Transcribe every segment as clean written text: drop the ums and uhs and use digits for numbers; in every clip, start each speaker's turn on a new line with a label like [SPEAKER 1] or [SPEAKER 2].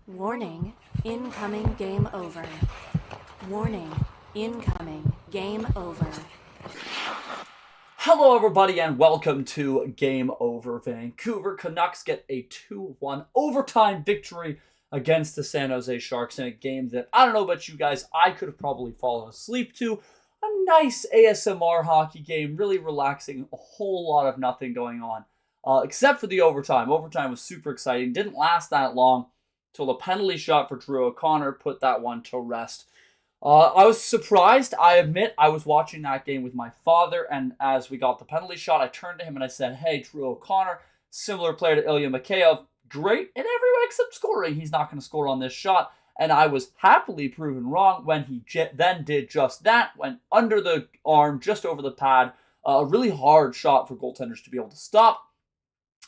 [SPEAKER 1] Warning, incoming game over. Warning, incoming game over.
[SPEAKER 2] Hello, everybody, and welcome to Game Over. Vancouver Canucks get a 2-1 overtime victory against the San Jose Sharks in a game that, I don't know about you guys, I could have probably fallen asleep to. A nice ASMR hockey game, really relaxing, a whole lot of nothing going on. Except for the overtime. Overtime was super exciting, didn't last that long till the penalty shot for Drew O'Connor put that one to rest. I was surprised. I admit I was watching that game with my father, and as we got the penalty shot, I turned to him and I said, "Hey, Drew O'Connor, similar player to Ilya Mikheyev, great in every way except scoring. He's not going to score on this shot." And I was happily proven wrong when he then did just that, went under the arm, just over the pad. A really hard shot for goaltenders to be able to stop.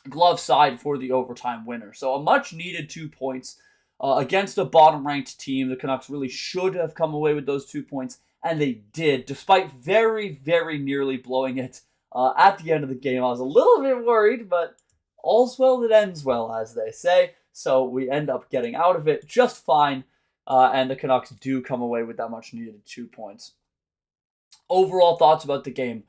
[SPEAKER 2] Glove side for the overtime winner. So a much needed 2 points against a bottom ranked team. The Canucks really should have come away with those 2 points, and they did, despite very, very nearly blowing it at the end of the game. I was a little bit worried, but all's well that ends well, as they say. So we end up getting out of it just fine, and the Canucks do come away with that much needed 2 points. Overall thoughts about the game.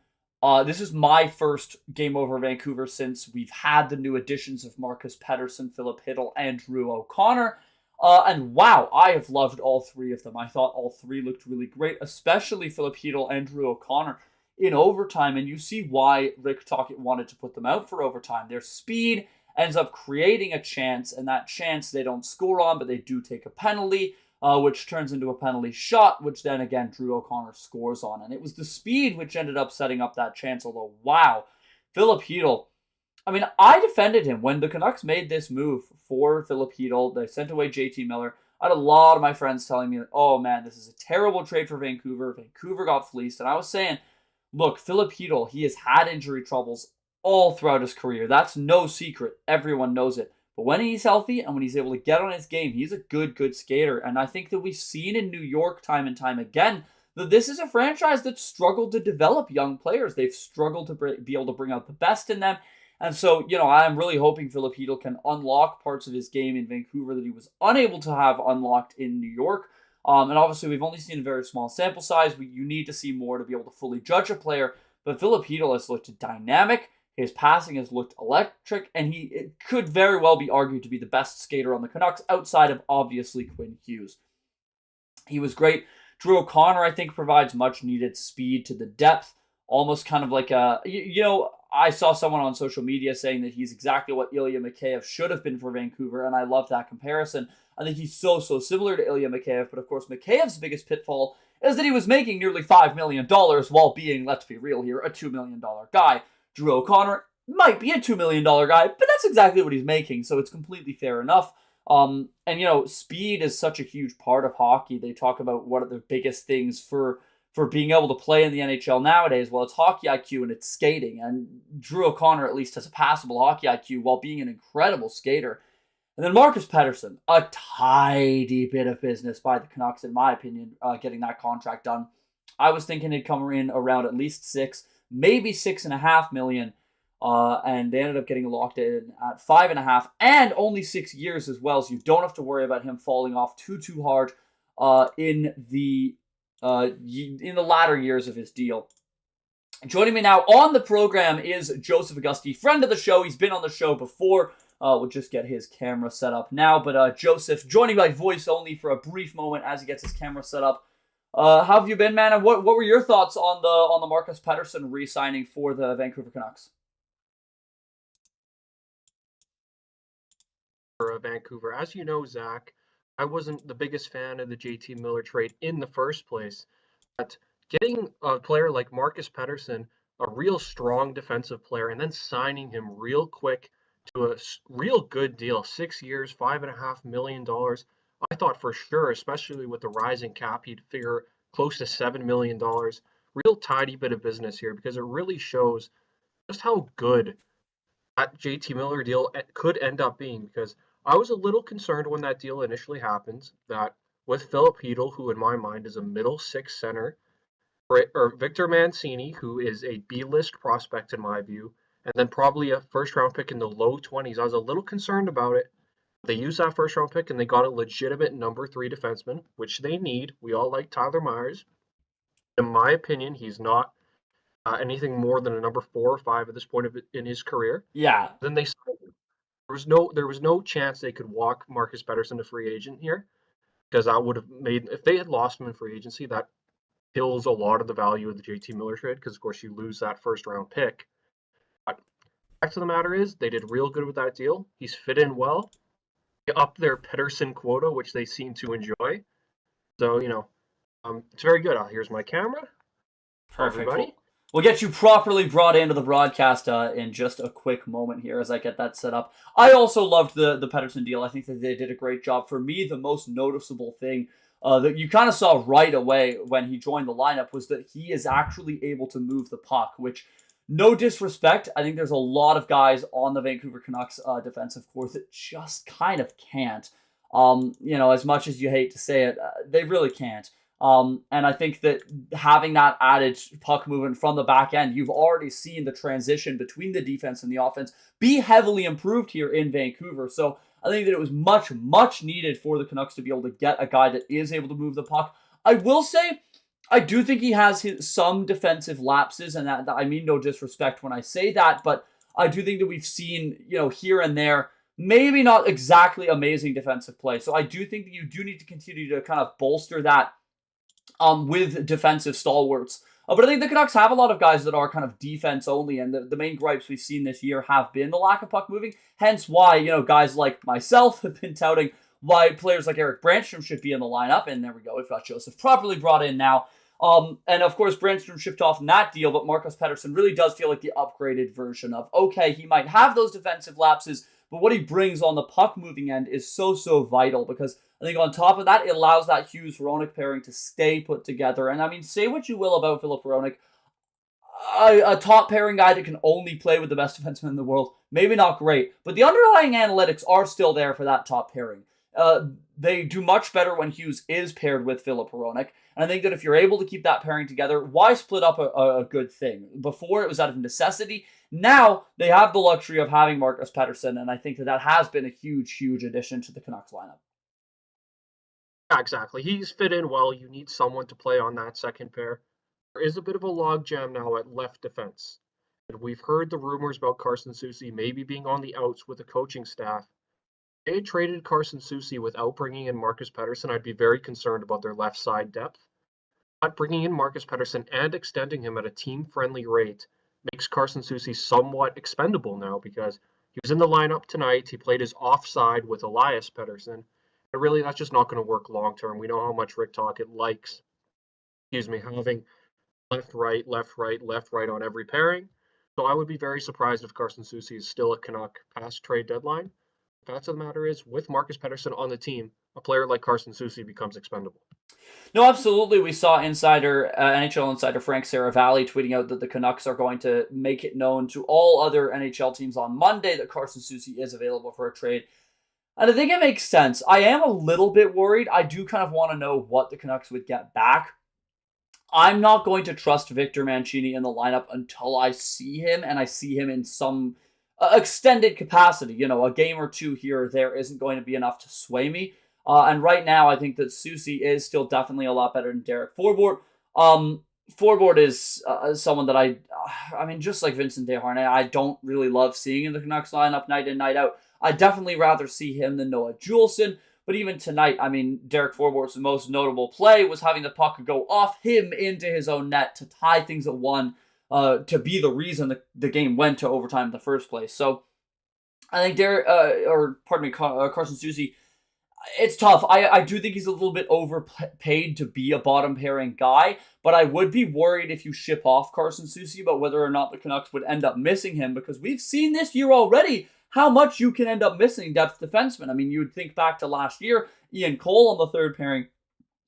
[SPEAKER 2] This is my first Game Over Vancouver since we've had the new additions of Marcus Pettersson, Filip Chytil, and Drew O'Connor. And wow, I have loved all three of them. I thought all three looked really great, especially Filip Chytil and Drew O'Connor in overtime. And you see why Rick Tocchet wanted to put them out for overtime. Their speed ends up creating a chance, and that chance they don't score on, but they do take a penalty. Which turns into a penalty shot, which then again Drew O'Connor scores on. And it was the speed which ended up setting up that chance, although wow, Filip Chytil. I mean, I defended him when the Canucks made this move for Filip Chytil. They sent away JT Miller. I had a lot of my friends telling me, oh man, this is a terrible trade for Vancouver. Vancouver got fleeced. And I was saying, look, Filip Chytil, he has had injury troubles all throughout his career. That's no secret. Everyone knows it. But when he's healthy and when he's able to get on his game, he's a good skater. And I think that we've seen in New York time and time again that this is a franchise that's struggled to develop young players. They've struggled to be able to bring out the best in them. And so, I'm really hoping Filip Chytil can unlock parts of his game in Vancouver that he was unable to have unlocked in New York. And obviously, we've only seen a very small sample size. You need to see more to be able to fully judge a player. But Filip Chytil has looked dynamic. His passing has looked electric, and it could very well be argued to be the best skater on the Canucks outside of, obviously, Quinn Hughes. He was great. Drew O'Connor, I think, provides much needed speed to the depth, almost kind of like I saw someone on social media saying that he's exactly what Ilya Mikheyev should have been for Vancouver, and I love that comparison. I think he's so similar to Ilya Mikheyev, but of course Mikheyev's biggest pitfall is that he was making nearly $5 million while being, let's be real here, a $2 million guy. Drew O'Connor might be a $2 million guy, but that's exactly what he's making, so it's completely fair enough. Speed is such a huge part of hockey. They talk about what are the biggest things for being able to play in the NHL nowadays. Well, it's hockey IQ and it's skating, and Drew O'Connor at least has a passable hockey IQ while being an incredible skater. And then Marcus Pettersson, a tidy bit of business by the Canucks, in my opinion, getting that contract done. I was thinking he'd come in around at least $6, maybe $6.5 million, and they ended up getting locked in at $5.5 and only 6 years as well. So you don't have to worry about him falling off too hard in the latter years of his deal. Joining me now on the program is Joseph Augusti, friend of the show. He's been on the show before. We'll just get his camera set up now. But Joseph, joining by voice only for a brief moment as he gets his camera set up. How have you been, man? And what were your thoughts on the Marcus Pettersson re-signing for the Vancouver Canucks?
[SPEAKER 3] For Vancouver, as you know, Zach, I wasn't the biggest fan of the JT Miller trade in the first place. But getting a player like Marcus Pettersson, a real strong defensive player, and then signing him real quick to a real good deal, 6 years, $5.5 million. I thought for sure, especially with the rising cap, he'd figure close to $7 million. Real tidy bit of business here because it really shows just how good that JT Miller deal could end up being. Because I was a little concerned when that deal initially happened that with Filip Chytil, who in my mind is a middle six center, or Victor Mancini, who is a B-list prospect in my view, and then probably a first-round pick in the low 20s. I was a little concerned about it, They used that first round pick and they got a legitimate number 3 defenseman, which they need. We all like Tyler Myers. In my opinion, he's not anything more than a number 4 or 5 at this point in his career.
[SPEAKER 2] Yeah.
[SPEAKER 3] Then they signed him. There was no chance they could walk Marcus Pettersson to free agent here, because that would have made, if they had lost him in free agency, that kills a lot of the value of the JT Miller trade, because of course you lose that first round pick. But fact of the matter is, they did real good with that deal. He's fit in well. They upped their Pettersson quota, which they seem to enjoy. So, it's very good. Here's my camera.
[SPEAKER 2] Perfect.
[SPEAKER 3] Everybody.
[SPEAKER 2] We'll get you properly brought into the broadcast in just a quick moment here as I get that set up. I also loved the Pettersson deal. I think that they did a great job. For me, the most noticeable thing that you kind of saw right away when he joined the lineup was that he is actually able to move the puck, which, no disrespect, I think there's a lot of guys on the Vancouver Canucks defensive core that just kind of can't. As much as you hate to say it, they really can't. And I think that having that added puck movement from the back end, you've already seen the transition between the defense and the offense be heavily improved here in Vancouver. So I think that it was much, much needed for the Canucks to be able to get a guy that is able to move the puck. I will say, I do think he has some defensive lapses, and that I mean no disrespect when I say that, but I do think that we've seen, here and there, maybe not exactly amazing defensive play. So I do think that you do need to continue to kind of bolster that with defensive stalwarts. But I think the Canucks have a lot of guys that are kind of defense only, and the main gripes we've seen this year have been the lack of puck moving. Hence why, guys like myself have been touting why players like Eric Brandstrom should be in the lineup. And there we go, we've got Joseph properly brought in now. And of course, Brandstrom shipped off in that deal, but Marcus Pettersson really does feel like the upgraded version of, okay, he might have those defensive lapses, but what he brings on the puck moving end is so vital, because I think on top of that, it allows that Hughes-Hronek pairing to stay put together. And I mean, say what you will about Filip Hronek, a top pairing guy that can only play with the best defenseman in the world, maybe not great, but the underlying analytics are still there for that top pairing. They do much better when Hughes is paired with Filip Hronek. And I think that if you're able to keep that pairing together, why split up a good thing? Before, it was out of necessity. Now, they have the luxury of having Marcus Pettersson, and I think that has been a huge, huge addition to the Canucks lineup.
[SPEAKER 3] Yeah, exactly. He's fit in well. You need someone to play on that second pair. There is a bit of a logjam now at left defense. And we've heard the rumors about Carson Soucy maybe being on the outs with the coaching staff. If they had traded Carson Soucy without bringing in Marcus Pettersson, I'd be very concerned about their left side depth. But bringing in Marcus Pettersson and extending him at a team-friendly rate makes Carson Soucy somewhat expendable now, because he was in the lineup tonight. He played his offside with Elias Pettersson. But really, that's just not going to work long term. We know how much Rick Tocchet likes, having left, right on every pairing. So I would be very surprised if Carson Soucy is still a Canuck past trade deadline. The fact of the matter is, with Marcus Pettersson on the team, a player like Carson Soucy becomes expendable.
[SPEAKER 2] No, absolutely. We saw NHL insider Frank Saravalli tweeting out that the Canucks are going to make it known to all other NHL teams on Monday that Carson Soucy is available for a trade. And I think it makes sense. I am a little bit worried. I do kind of want to know what the Canucks would get back. I'm not going to trust Victor Mancini in the lineup until I see him, and I see him in some extended capacity. A game or two here or there isn't going to be enough to sway me. And right now, I think that Soucy is still definitely a lot better than Derek Forbort. Forbort is someone that I mean, just like Vincent Desharnais, I don't really love seeing in the Canucks lineup night in, night out. I'd definitely rather see him than Noah Juulsen. But even tonight, I mean, Derek Forbort's most notable play was having the puck go off him into his own net to tie things at 1, to be the reason the game went to overtime in the first place. So I think Carson Soucy, it's tough. I do think he's a little bit overpaid to be a bottom pairing guy, but I would be worried if you ship off Carson Soucy about whether or not the Canucks would end up missing him, because we've seen this year already how much you can end up missing depth defensemen. I mean, you would think back to last year, Ian Cole on the third pairing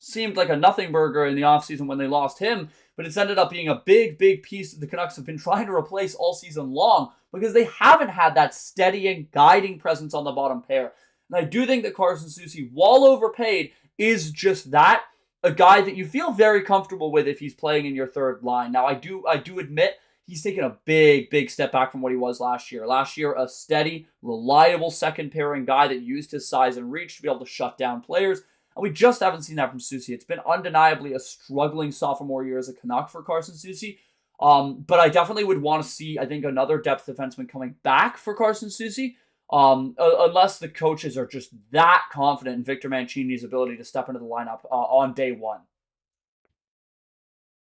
[SPEAKER 2] seemed like a nothing burger in the offseason when they lost him, but it's ended up being a big, big piece that the Canucks have been trying to replace all season long, because they haven't had that steadying, guiding presence on the bottom pair. And I do think that Carson Soucy, while overpaid, is just that, a guy that you feel very comfortable with if he's playing in your third line. Now, I do admit he's taken a big step back from what he was last year. Last year, a steady, reliable second pairing guy that used his size and reach to be able to shut down players. And we just haven't seen that from Soucy. It's been undeniably a struggling sophomore year as a Canuck for Carson Soucy. But I definitely would want to see, I think, another depth defenseman coming back for Carson Soucy. Unless the coaches are just that confident in Victor Mancini's ability to step into the lineup on day one.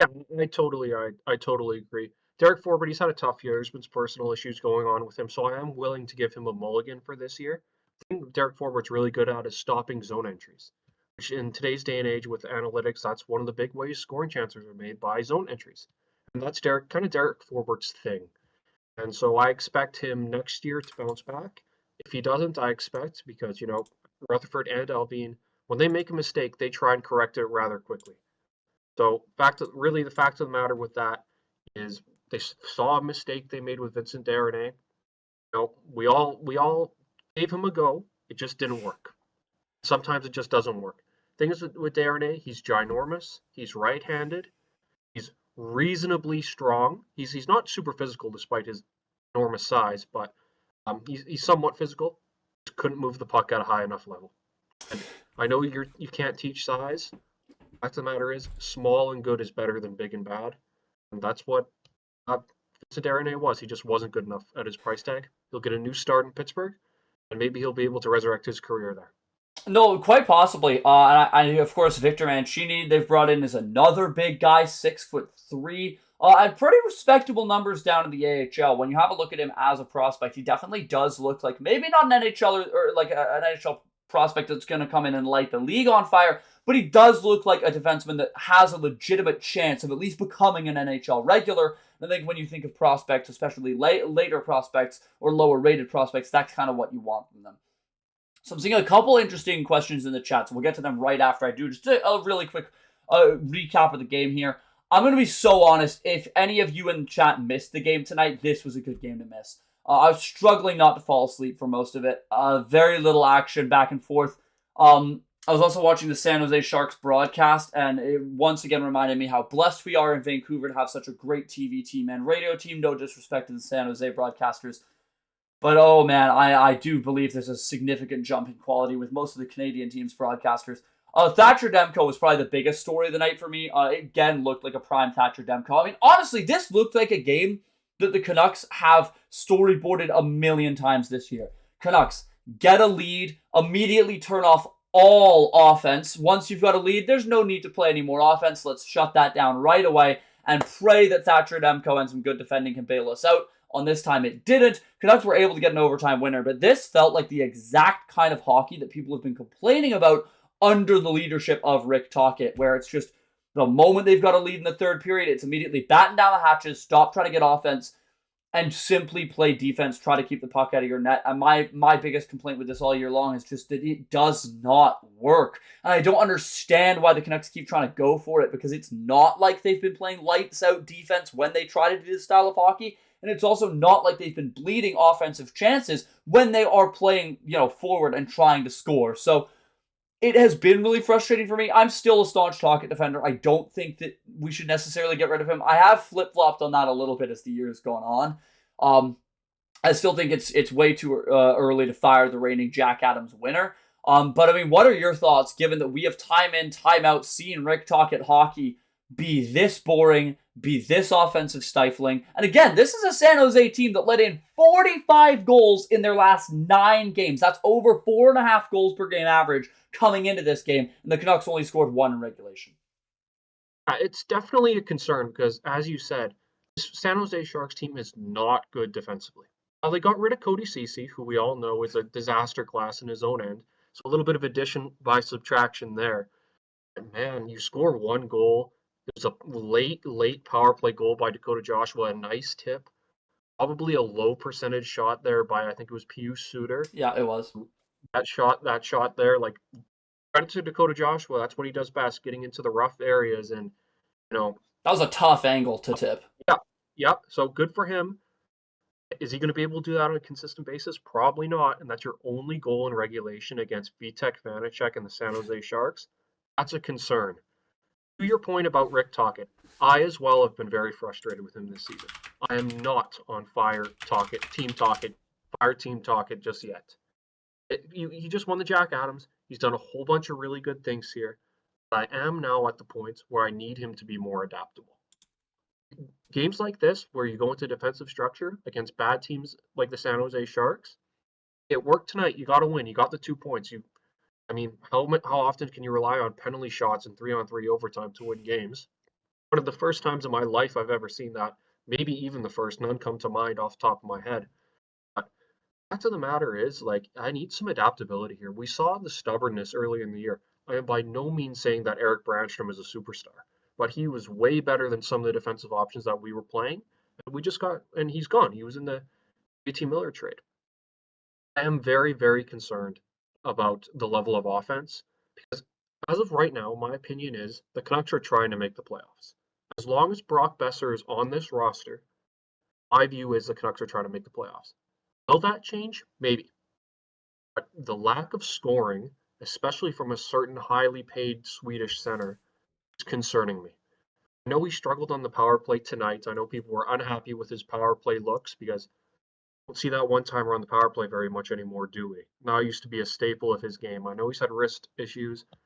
[SPEAKER 3] Yeah, I totally agree. Derek Forbort, he's had a tough year. There's been some personal issues going on with him, so I am willing to give him a mulligan for this year. The thing Derek Forbort's really good at is stopping zone entries, which in today's day and age with analytics, that's one of the big ways scoring chances are made by zone entries. And that's Derek Forbort's thing. And so I expect him next year to bounce back. If he doesn't, I expect, because, Rutherford and Alvin, when they make a mistake, they try and correct it rather quickly. So the fact of the matter with that is they saw a mistake they made with Vincent Desharnais. We all gave him a go. It just didn't work. Sometimes it just doesn't work. Thing is with Desharnais, he's ginormous. He's right-handed. He's reasonably strong. He's not super physical despite his enormous size, but he's somewhat physical. Just couldn't move the puck at a high enough level. And I know you can't teach size. Fact of the matter is, small and good is better than big and bad, and that's what Vincent Desharnais was. He just wasn't good enough at his price tag. He'll get a new start in Pittsburgh, and maybe he'll be able to resurrect his career there.
[SPEAKER 2] No, quite possibly. And of course, Victor Mancini, they've brought in as another big guy, 6'3". And pretty respectable numbers down in the AHL. When you have a look at him as a prospect, he definitely does look like maybe not an NHL or like an NHL prospect that's going to come in and light the league on fire, but he does look like a defenseman that has a legitimate chance of at least becoming an NHL regular. And I think when you think of prospects, especially later prospects or lower rated prospects, that's kind of what you want from them. So I'm seeing a couple interesting questions in the chat, so we'll get to them right after I do just a really quick recap of the game here. I'm going to be so honest, if any of you in the chat missed the game tonight, this was a good game to miss. I was struggling not to fall asleep for most of it. Very little action back and forth. I was also watching the San Jose Sharks broadcast, and it once again reminded me how blessed we are in Vancouver to have such a great TV team and radio team. No disrespect to the San Jose broadcasters. But oh man, I do believe there's a significant jump in quality with most of the Canadian team's broadcasters. Thatcher Demko was probably the biggest story of the night for me. It again looked like a prime Thatcher Demko. I mean, honestly, this looked like a game that the Canucks have storyboarded a million times this year. Canucks, get a lead, immediately turn off all offense. Once you've got a lead, there's no need to play any more offense. Let's shut that down right away and pray that Thatcher Demko and some good defending can bail us out. On this time, it didn't. Canucks were able to get an overtime winner, but this felt like the exact kind of hockey that people have been complaining about under the leadership of Rick Tocchet, where it's just the moment they've got a lead in the third period, it's immediately batten down the hatches, stop trying to get offense, and simply play defense, try to keep the puck out of your net. And my biggest complaint with this all year long is just that it does not work. And I don't understand why the Canucks keep trying to go for it, because it's not like they've been playing lights out defense when they try to do this style of hockey. And it's also not like they've been bleeding offensive chances when they are playing, forward and trying to score. So it has been really frustrating for me. I'm still a staunch Tocchet defender. I don't think that we should necessarily get rid of him. I have flip-flopped on that a little bit as the year has gone on. I still think it's way too early to fire the reigning Jack Adams winner. But I mean, what are your thoughts, given that we have time in, time out seen Rick Tocchet hockey be this boring, be this offensive stifling? And again, this is a San Jose team that let in 45 goals in their last 9 games. That's over 4.5 goals per game average coming into this game, and the Canucks only scored 1 in regulation.
[SPEAKER 3] It's definitely a concern because, as you said, this San Jose Sharks team is not good defensively. Now, they got rid of Cody Ceci, who we all know is a disaster class in his own end, so a little bit of addition by subtraction there. And man, you score 1 goal. There's a late power play goal by Dakota Joshua, a nice tip. Probably a low percentage shot there by, I think it was Pius Suter.
[SPEAKER 2] Yeah, it was.
[SPEAKER 3] That shot there, like, credit to Dakota Joshua. That's what he does best, getting into the rough areas. And,
[SPEAKER 2] that was a tough angle to tip.
[SPEAKER 3] Yeah. So good for him. Is he going to be able to do that on a consistent basis? Probably not. And that's your only goal in regulation against Vitek Vanacek and the San Jose Sharks. That's a concern. To your point about Rick Tocchet, I as well have been very frustrated with him this season. I am not on fire Team Tocchet just yet. He just won the Jack Adams. He's done a whole bunch of really good things here. But I am now at the point where I need him to be more adaptable. Games like this, where you go into defensive structure against bad teams like the San Jose Sharks, it worked tonight. You got to win. You got the 2 points. How often can you rely on penalty shots and 3-on-3 overtime to win games? One of the first times in my life I've ever seen that. Maybe even the first. None come to mind off the top of my head. But fact of the matter is, I need some adaptability here. We saw the stubbornness earlier in the year. I am by no means saying that Erik Brannstrom is a superstar, but he was way better than some of the defensive options that we were playing. And he's gone. He was in the JT Miller trade. I am very, very concerned about the level of offense because as of right now, my opinion is the Canucks are trying to make the playoffs. As long as Brock Boeser is on this roster, my view is the Canucks are trying to make the playoffs. Will that change? Maybe. But the lack of scoring, especially from a certain highly paid Swedish center, is concerning me. I know he struggled on the power play tonight. I know people were unhappy with his power play looks because don't see that one-timer on the power play very much anymore, do we? Now it used to be a staple of his game. I know he's had wrist issues. I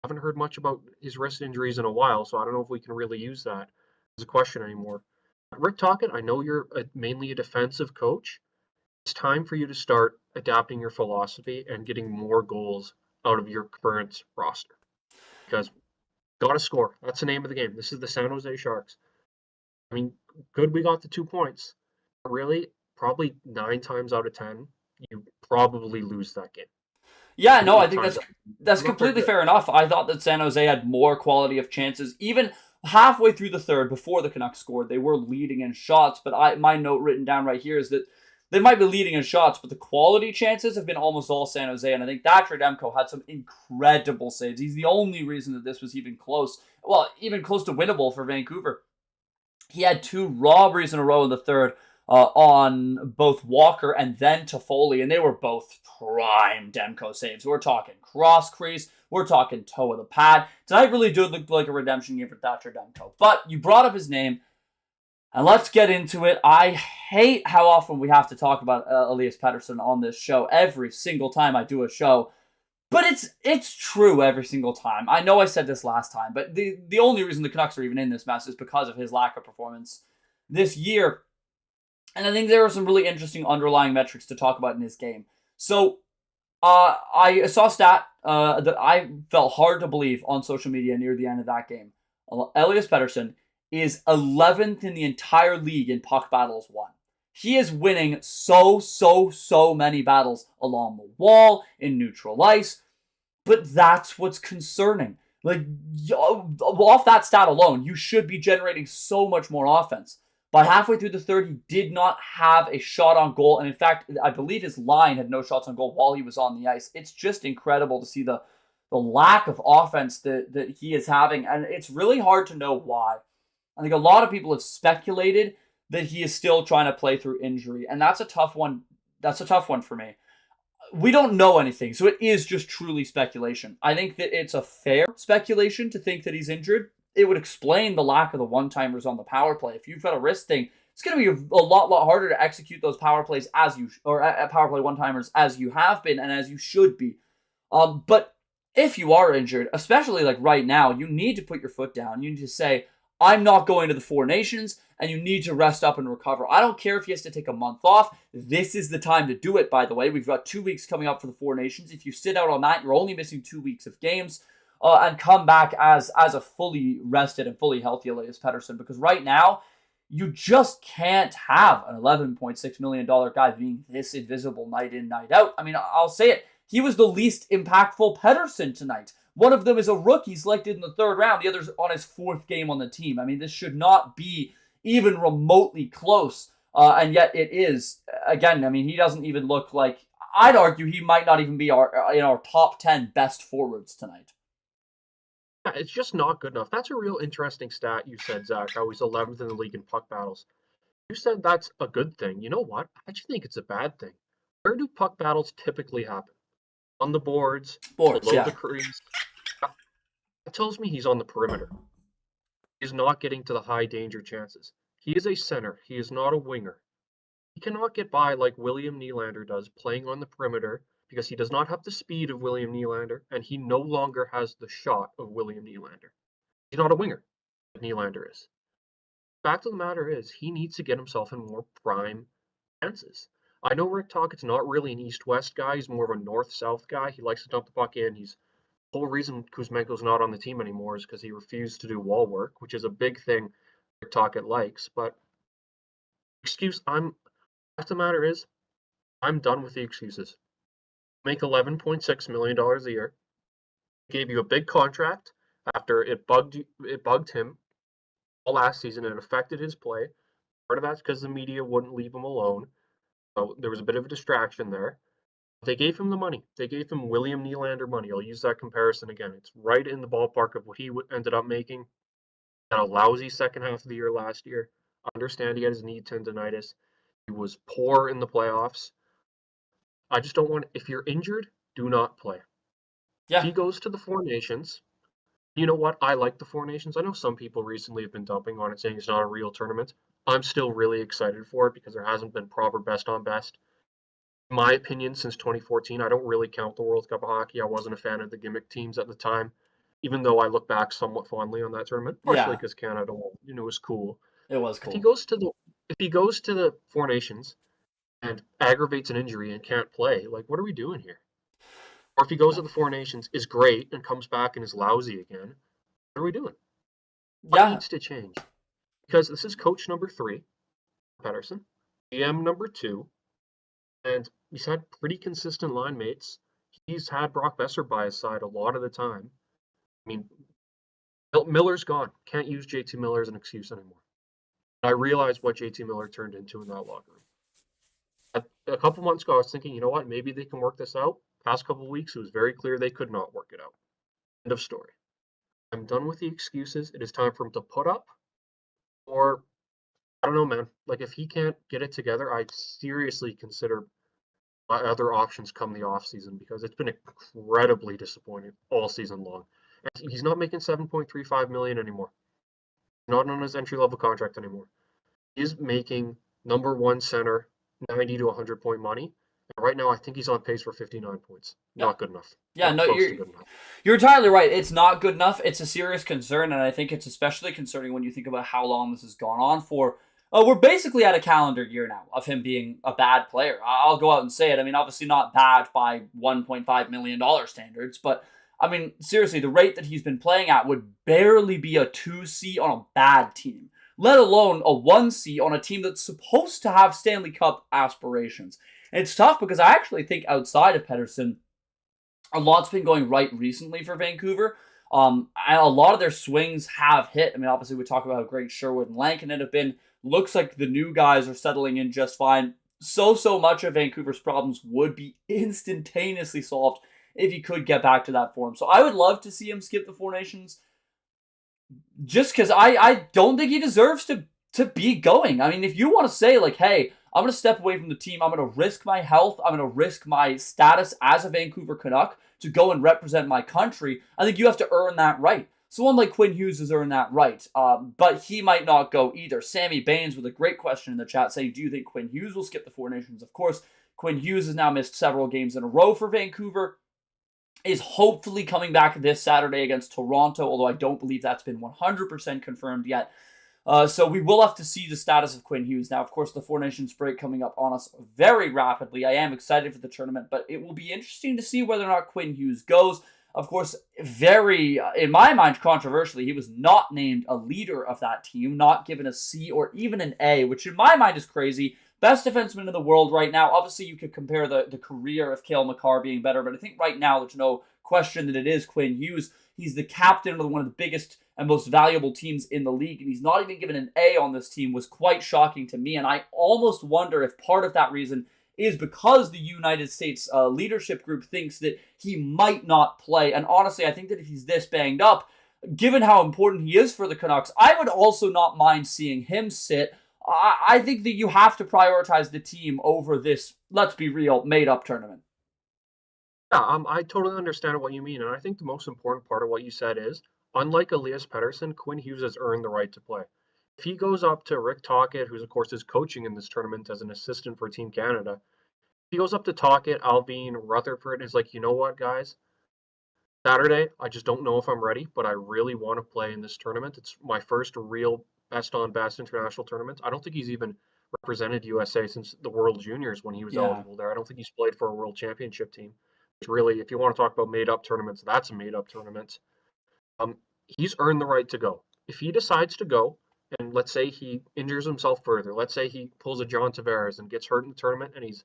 [SPEAKER 3] haven't heard much about his wrist injuries in a while, so I don't know if we can really use that as a question anymore. Rick Tocchet, I know you're mainly a defensive coach. It's time for you to start adapting your philosophy and getting more goals out of your current roster. Because gotta score. That's the name of the game. This is the San Jose Sharks. I mean, good we got the 2 points. Really, probably 9 times out of 10, you probably lose that game.
[SPEAKER 2] Yeah, no, I think that's completely fair enough. I thought that San Jose had more quality of chances. Even halfway through the third, before the Canucks scored, they were leading in shots. But my note written down right here is that they might be leading in shots, but the quality chances have been almost all San Jose. And I think Thatcher Demko had some incredible saves. He's the only reason that this was even close. Well, even close to winnable for Vancouver. He had 2 robberies in a row in the third on both Walker and then Toffoli, and they were both prime Demko saves. We're talking cross crease. We're talking toe of the pad. Tonight really did look like a redemption game for Thatcher Demko. But you brought up his name, and let's get into it. I hate how often we have to talk about Elias Pettersson on this show every single time I do a show. But it's true every single time. I know I said this last time, but the only reason the Canucks are even in this mess is because of his lack of performance this year. And I think there are some really interesting underlying metrics to talk about in this game. So I saw a stat that I felt hard to believe on social media near the end of that game. Elias Pettersson is 11th in the entire league in puck battles won. He is winning so many battles along the wall, in neutral ice. But that's what's concerning. Off that stat alone, you should be generating so much more offense. But halfway through the third, he did not have a shot on goal. And in fact, I believe his line had no shots on goal while he was on the ice. It's just incredible to see the lack of offense that he is having. And it's really hard to know why. I think a lot of people have speculated that he is still trying to play through injury. And that's a tough one. That's a tough one for me. We don't know anything, so it is just truly speculation. I think that it's a fair speculation to think that he's injured. It would explain the lack of the one-timers on the power play. If you've got a wrist thing, it's going to be a lot harder to execute those power plays power play one-timers as you have been and as you should be. But if you are injured, especially like right now, you need to put your foot down. You need to say, I'm not going to the Four Nations, and you need to rest up and recover. I don't care if he has to take a month off. This is the time to do it, by the way. We've got 2 weeks coming up for the Four Nations. If you sit out on that, you're only missing 2 weeks of games. And come back as a fully rested and fully healthy Elias Pettersson. Because right now, you just can't have an $11.6 million guy being this invisible night in, night out. I mean, I'll say it. He was the least impactful Pettersson tonight. One of them is a rookie selected in the third round. The other's on his 4th game on the team. I mean, this should not be even remotely close. And yet it is. Again, I mean, he doesn't even look like... I'd argue he might not even be in our top 10 best forwards tonight.
[SPEAKER 3] Yeah, it's just not good enough. That's a real interesting stat you said, Zach, how he's 11th in the league in puck battles. You said that's a good thing. You know what? I actually think it's a bad thing. Where do puck battles typically happen? On the boards, below the crease. That tells me he's on the perimeter. He's not getting to the high danger chances. He is a center. He is not a winger. He cannot get by like William Nylander does, playing on the perimeter, because he does not have the speed of William Nylander, and he no longer has the shot of William Nylander. He's not a winger, like Nylander is. Fact of the matter is, he needs to get himself in more prime chances. I know Rick Tocchet's not really an east-west guy. He's more of a north-south guy. He likes to dump the puck in. The whole reason Kuzmenko's not on the team anymore is because he refused to do wall work, which is a big thing Rick Tocchet likes. But fact of the matter is, I'm done with the excuses. Make $11.6 million a year. Gave you a big contract after it bugged him all last season and affected his play. Part of that's because the media wouldn't leave him alone. So there was a bit of a distraction there. They gave him the money. They gave him William Nylander money. I'll use that comparison again. It's right in the ballpark of what he ended up making. Had a lousy second half of the year last year. I understand he had his knee tendonitis. He was poor in the playoffs. I just don't want, if you're injured, do not play.
[SPEAKER 2] Yeah.
[SPEAKER 3] He goes to the Four Nations. You know what? I like the Four Nations. I know some people recently have been dumping on it, saying it's not a real tournament. I'm still really excited for it because there hasn't been proper best on best. In my opinion, since 2014, I don't really count the World Cup of hockey. I wasn't a fan of the gimmick teams at the time, even though I look back somewhat fondly on that tournament, partially
[SPEAKER 2] Yeah.
[SPEAKER 3] because Canada, was cool.
[SPEAKER 2] It was
[SPEAKER 3] If
[SPEAKER 2] cool.
[SPEAKER 3] he goes to the Four Nations and aggravates an injury and can't play, like, what are we doing here? Or if he goes to the Four Nations, is great, and comes back and is lousy again, what are we doing? What needs to change? Because this is coach number 3, Pettersson, GM number 2, and he's had pretty consistent line mates. He's had Brock Besser by his side a lot of the time. I mean, Miller's gone. Can't use JT Miller as an excuse anymore. I realized what JT Miller turned into in that locker room. A couple months ago, I was thinking, you know what, maybe they can work this out. Past couple of weeks, it was very clear they could not work it out. End of story. I'm done with the excuses. It is time for him to put up, or I don't know, man. Like, if he can't get it together, I'd seriously consider my other options come the off season, because it's been incredibly disappointing all season long. And he's not making $7.35 million anymore. Not on his entry level contract anymore. He's making number 1 center 90 to 100 point money. And right now, I think he's on pace for 59 points. Not good enough.
[SPEAKER 2] Yeah,
[SPEAKER 3] not
[SPEAKER 2] no, you're entirely right. It's not good enough. It's a serious concern, and I think it's especially concerning when you think about how long this has gone on for. We're basically at a calendar year now of him being a bad player. I'll go out and say it. I mean, obviously not bad by $1.5 million standards, but I mean, seriously, the rate that he's been playing at would barely be a 2C on a bad team, let alone a 1C on a team that's supposed to have Stanley Cup aspirations. And it's tough because I actually think outside of Pettersson, a lot's been going right recently for Vancouver. And a lot of their swings have hit. I mean, obviously, we talk about how great Sherwood and Lankinen have been. Looks like the new guys are settling in just fine. So much of Vancouver's problems would be instantaneously solved if he could get back to that form. So I would love to see him skip the Four Nations, just because I don't think he deserves to be going. I mean, if you want to say, like, hey, I'm going to step away from the team, I'm going to risk my health, I'm going to risk my status as a Vancouver Canuck to go and represent my country, I think you have to earn that right. Someone like Quinn Hughes has earned that right, but he might not go either. Sammy Baines with a great question in the chat saying, do you think Quinn Hughes will skip the Four Nations? Of course, Quinn Hughes has now missed several games in a row for Vancouver, is hopefully coming back this Saturday against Toronto, although I don't believe that's been 100% confirmed yet. So we will have to see the status of Quinn Hughes. Now, of course, the Four Nations break coming up on us very rapidly. I am excited for the tournament, but it will be interesting to see whether or not Quinn Hughes goes. Of course, very, in my mind, controversially, he was not named a leader of that team, not given a C or even an A, which in my mind is crazy. Best defenseman in the world right now. Obviously, you could compare the career of Cale Makar being better, but I think right now there's no question that it is Quinn Hughes. He's the captain of one of the biggest and most valuable teams in the league, and he's not even given an A on this team, was quite shocking to me, and I almost wonder if part of that reason is because the United States leadership group thinks that he might not play. And honestly, I think that if he's this banged up, given how important he is for the Canucks, I would also not mind seeing him sit. I think that you have to prioritize the team over this, let's be real, made-up tournament.
[SPEAKER 3] Yeah, I totally understand what you mean. And I think the most important part of what you said is, unlike Elias Pettersson, Quinn Hughes has earned the right to play. If he goes up to Rick Tocchet, who's of course is coaching in this tournament as an assistant for Team Canada, if he goes up to Tocchet, Alvin, Rutherford, and is like, you know what, guys? Saturday, I just don't know if I'm ready, but I really want to play in this tournament. It's my first real best on best international tournament. I don't think he's even represented USA since the World Juniors when he was
[SPEAKER 2] Yeah.
[SPEAKER 3] eligible there. I don't think he's played for a World Championship team. Which really, if you want to talk about made up tournaments, that's a made up tournament. He's earned the right to go. If he decides to go, and let's say he injures himself further, let's say he pulls a John Tavares and gets hurt in the tournament and he's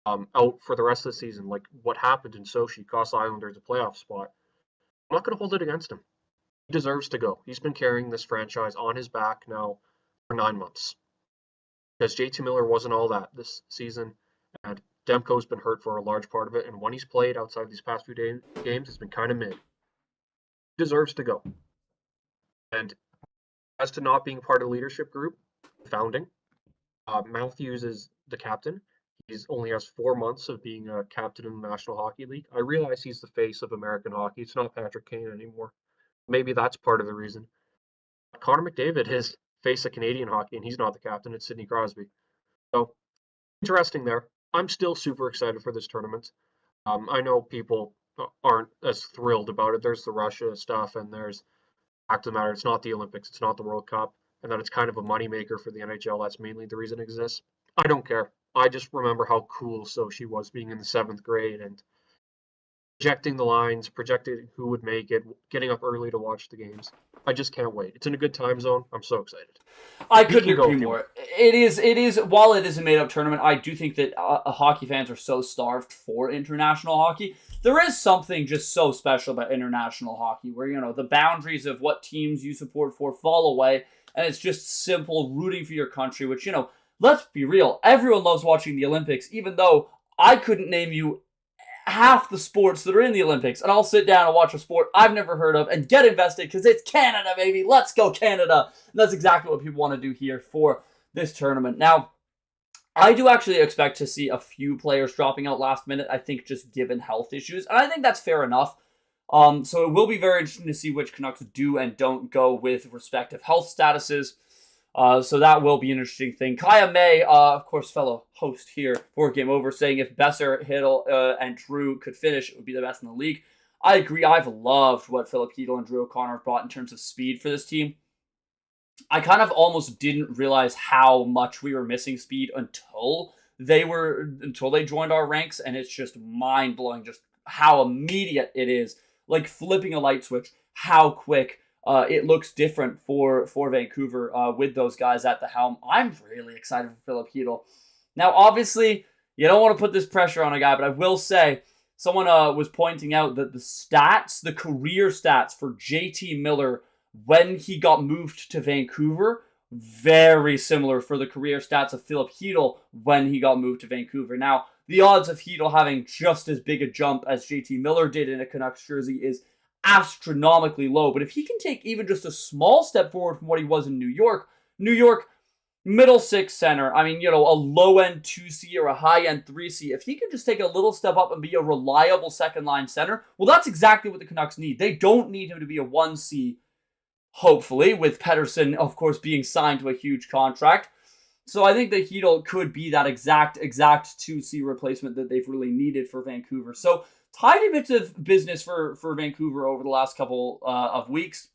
[SPEAKER 3] out for the rest of the season, like what happened in Sochi, cost Islanders a playoff spot. I'm not going to hold it against him. He deserves to go. He's been carrying this franchise on his back now for 9 months. Because JT Miller wasn't all that this season, and Demko's been hurt for a large part of it, and when he's played outside these past few games, it's been kind of mid. He deserves to go. And as to not being part of the leadership group, founding, Matthews is the captain. He only has 4 months of being a captain in the National Hockey League. I realize he's the face of American hockey. It's not Patrick Kane anymore. Maybe that's part of the reason. Connor McDavid is face of Canadian hockey, and he's not the captain. It's Sidney Crosby. So interesting there. I'm still super excited for this tournament. I know people aren't as thrilled about it. There's the Russia stuff, and there's fact of the matter, it's not the Olympics, it's not the World Cup, and that it's kind of a moneymaker for the NHL. That's mainly the reason it exists. I don't care. I just remember how cool Sochi was being in the 7th grade and projecting the lines, projecting who would make it, getting up early to watch the games. I just can't wait. It's in a good time zone. I'm so excited.
[SPEAKER 2] I couldn't agree more. It is. While it is a made-up tournament, I do think that hockey fans are so starved for international hockey. There is something just so special about international hockey, where the boundaries of what teams you support for fall away, and it's just simple rooting for your country. Which let's be real, everyone loves watching the Olympics. Even though I couldn't name you half the sports that are in the Olympics, and I'll sit down and watch a sport I've never heard of and get invested because it's Canada, baby. Let's go Canada. And that's exactly what people want to do here for this tournament. Now, I do actually expect to see a few players dropping out last minute, I think just given health issues, and I think that's fair enough. So it will be very interesting to see which Canucks do and don't go with respective health statuses. So that will be an interesting thing. Kaya May, of course, fellow host here for Game Over, saying if Besser, Hiddle, and Drew could finish, it would be the best in the league. I agree. I've loved what Philip Hedl and Drew O'Connor brought in terms of speed for this team. I kind of almost didn't realize how much we were missing speed until they joined our ranks, and it's just mind-blowing just how immediate it is. Like flipping a light switch, how quick it looks different for Vancouver with those guys at the helm. I'm really excited for Philip Hedl. Now, obviously, you don't want to put this pressure on a guy, but I will say, someone was pointing out that the career stats for JT Miller when he got moved to Vancouver, very similar for the career stats of Philip Hedl when he got moved to Vancouver. Now, the odds of Hedl having just as big a jump as JT Miller did in a Canucks jersey is astronomically low, but if he can take even just a small step forward from what he was in New York, middle 6 center, I mean, a low-end 2C or a high-end 3C, if he can just take a little step up and be a reliable second-line center, well, that's exactly what the Canucks need. They don't need him to be a 1C, hopefully, with Pettersson, of course, being signed to a huge contract. So I think that Hedl could be that exact 2C replacement that they've really needed for Vancouver. So tiny bits of business for Vancouver over the last couple of weeks.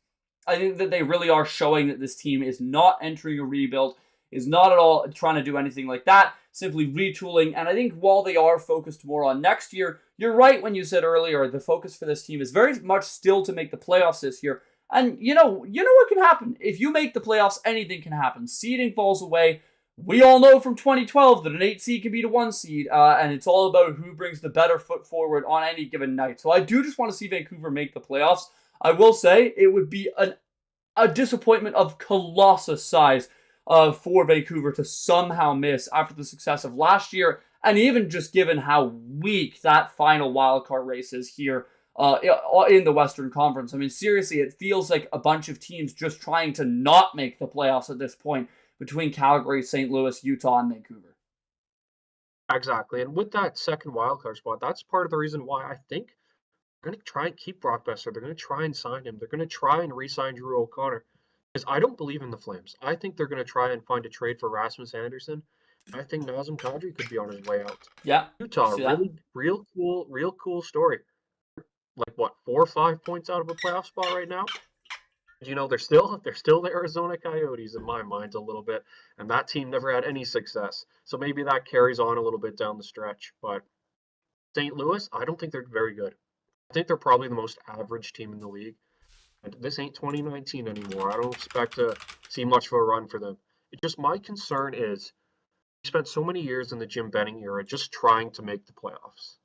[SPEAKER 2] I think that they really are showing that this team is not entering a rebuild, is not at all trying to do anything like that, simply retooling. And I think while they are focused more on next year, you're right when you said earlier, the focus for this team is very much still to make the playoffs this year. And you know what can happen. If you make the playoffs, anything can happen. Seeding falls away. We all know from 2012 that an 8 seed can beat a 1 seed, and it's all about who brings the better foot forward on any given night. So I do just want to see Vancouver make the playoffs. I will say it would be a disappointment of colossal size for Vancouver to somehow miss after the success of last year, and even just given how weak that final wildcard race is here in the Western Conference. I mean, seriously, it feels like a bunch of teams just trying to not make the playoffs at this point between Calgary, St. Louis, Utah, and Vancouver.
[SPEAKER 3] Exactly. And with that second wildcard spot, that's part of the reason why I think going to try and keep Brock Besser. They're going to try and sign him. They're going to try and re-sign Drew O'Connor. Because I don't believe in the Flames. I think they're going to try and find a trade for Rasmus Anderson. I think Nazem Kadri could be on his way out.
[SPEAKER 2] Yeah.
[SPEAKER 3] Utah,
[SPEAKER 2] See that?
[SPEAKER 3] really, real cool story. Like what, 4 or 5 points out of a playoff spot right now? You know, they're still the Arizona Coyotes in my mind a little bit, and that team never had any success. So maybe that carries on a little bit down the stretch. But St. Louis, I don't think they're very good. I think they're probably the most average team in the league. And this ain't 2019 anymore. I don't expect to see much of a run for them. It just my concern is we spent so many years in the Jim Benning era just trying to make the playoffs.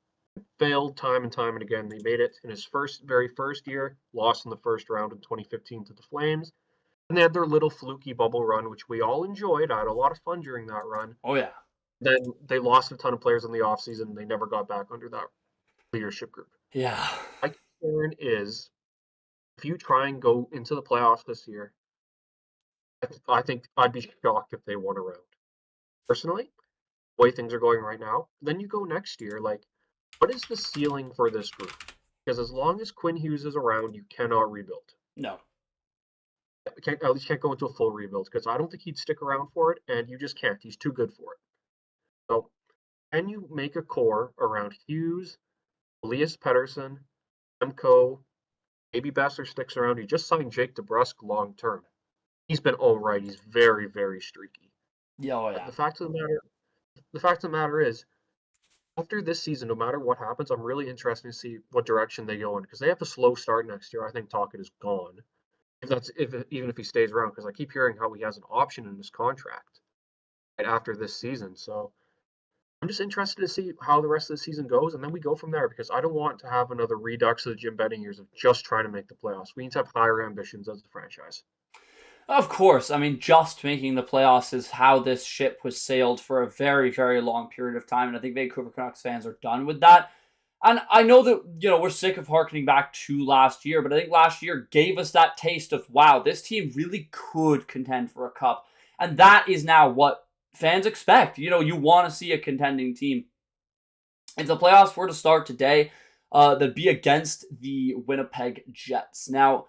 [SPEAKER 3] Failed time and time and again. They made it in his very first year, lost in the first round in 2015 to the Flames. And they had their little fluky bubble run, which we all enjoyed. I had a lot of fun during that run.
[SPEAKER 2] Oh yeah.
[SPEAKER 3] Then they lost a ton of players in the offseason. They never got back under that leadership group.
[SPEAKER 2] Yeah.
[SPEAKER 3] My concern is if you try and go into the playoffs this year, I think I'd be shocked if they won a round. Personally, the way things are going right now, then you go next year, like, what is the ceiling for this group? Because as long as Quinn Hughes is around, you cannot rebuild.
[SPEAKER 2] No.
[SPEAKER 3] At least can't go into a full rebuild, because I don't think he'd stick around for it, and you just can't. He's too good for it. So, can you make a core around Hughes, Elias Pettersson, Demko, maybe Besser sticks around? You just signed Jake DeBrusk long term. He's been all right. He's very, very streaky.
[SPEAKER 2] Yeah. Oh yeah.
[SPEAKER 3] The fact of the matter is, after this season, no matter what happens, I'm really interested to see what direction they go in because they have a slow start next year. I think Tocchet is gone. Even if he stays around, because I keep hearing how he has an option in his contract right after this season. So I'm just interested to see how the rest of the season goes, and then we go from there because I don't want to have another redux of the Jim Benning years of just trying to make the playoffs. We need to have higher ambitions as a franchise.
[SPEAKER 2] Of course, I mean, just making the playoffs is how this ship was sailed for a very, very long period of time, and I think Vancouver Canucks fans are done with that. And I know that, we're sick of harkening back to last year, but I think last year gave us that taste of, wow, this team really could contend for a cup. And that is now what fans expect. You want to see a contending team. If the playoffs were to start today, they'd be against the Winnipeg Jets. Now,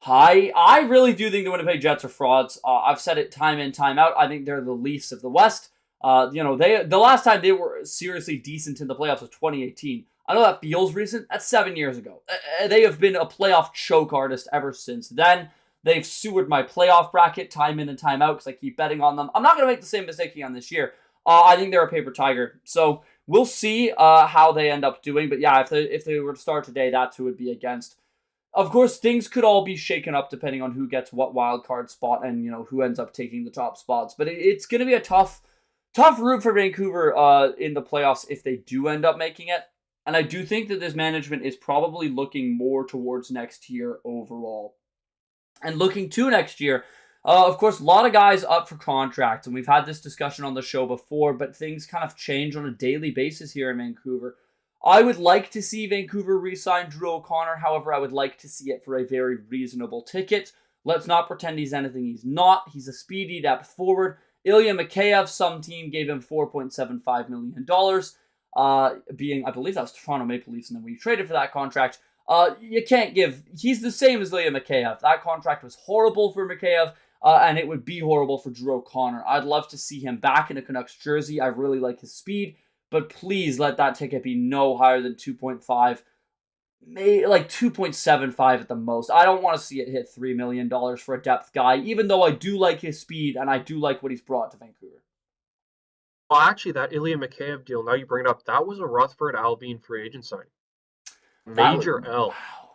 [SPEAKER 2] I really do think the Winnipeg Jets are frauds. I've said it time in, time out. I think they're the Leafs of the West. The last time they were seriously decent in the playoffs was 2018. I know that feels recent. That's 7 years ago. They have been a playoff choke artist ever since then. They've sewered my playoff bracket time in and time out because I keep betting on them. I'm not going to make the same mistake again this year. I think they're a paper tiger. So we'll see how they end up doing. But yeah, if they were to start today, that's who would be against. Of course, things could all be shaken up depending on who gets what wild card spot and who ends up taking the top spots. But it's going to be a tough route for Vancouver in the playoffs if they do end up making it. And I do think that this management is probably looking more towards next year overall. And looking to next year, of course, a lot of guys up for contracts. And we've had this discussion on the show before, but things kind of change on a daily basis here in Vancouver. I would like to see Vancouver re-sign Drew O'Connor. However, I would like to see it for a very reasonable ticket. Let's not pretend he's anything he's not. He's a speedy depth forward. Ilya Mikheyev, some team gave him $4.75 million. I believe that was Toronto Maple Leafs, and then we traded for that contract. He's the same as Ilya Mikheyev. That contract was horrible for Mikheyev, and it would be horrible for Drew O'Connor. I'd love to see him back in a Canucks jersey. I really like his speed, but please let that ticket be no higher than 2.5, maybe like 2.75 at the most. I don't want to see it hit $3 million for a depth guy, even though I do like his speed and I do like what he's brought to Vancouver.
[SPEAKER 3] Well, actually, that Ilya Mikheyev deal, now you bring it up, that was a Rutherford Alvin free agent signing. Major L.
[SPEAKER 2] Wow.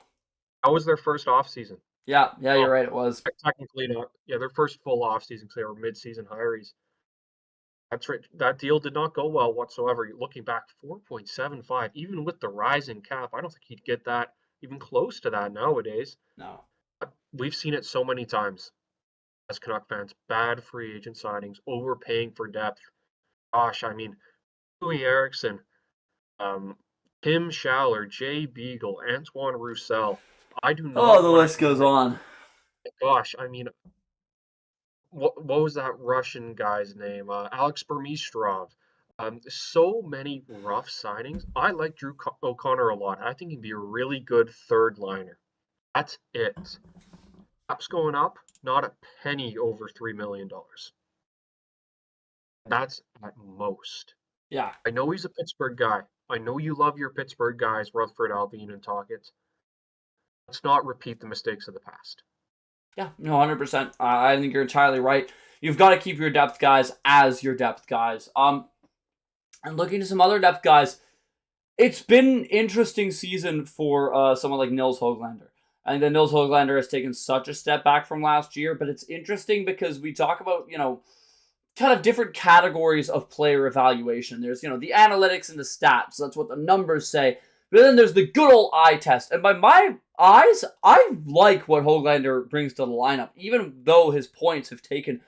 [SPEAKER 3] That was their first offseason.
[SPEAKER 2] Yeah, you're right, it was.
[SPEAKER 3] Technically not. Yeah, their first full offseason because they were mid-season hirees. That's right. That deal did not go well whatsoever. Looking back, 4.75, even with the rising cap, I don't think he'd get that even close to that nowadays.
[SPEAKER 2] No.
[SPEAKER 3] We've seen it so many times as Canuck fans. Bad free agent signings, overpaying for depth. Gosh, I mean, Louis Eriksson, Tim Schaller, Jay Beagle, Antoine Roussel. I do not.
[SPEAKER 2] Oh, the list goes on.
[SPEAKER 3] Gosh, I mean, what was that Russian guy's name? Alex Burmistrov. So many rough signings. I like O'Connor a lot. I think he'd be a really good third liner. That's it. Cap's going up, not a penny over $3 million. That's at most.
[SPEAKER 2] Yeah.
[SPEAKER 3] I know he's a Pittsburgh guy. I know you love your Pittsburgh guys, Rutherford, Alvin, and Tocchet. Let's not repeat the mistakes of the past.
[SPEAKER 2] Yeah, no, 100%. I think you're entirely right. You've got to keep your depth guys as your depth guys. And looking to some other depth guys, it's been an interesting season for someone like Nils Höglander. I think that Nils Höglander has taken such a step back from last year, but it's interesting because we talk about, kind of different categories of player evaluation. There's, the analytics and the stats. That's what the numbers say. But then there's the good old eye test. And by my eyes, I like what Höglander brings to the lineup, even though his points have taken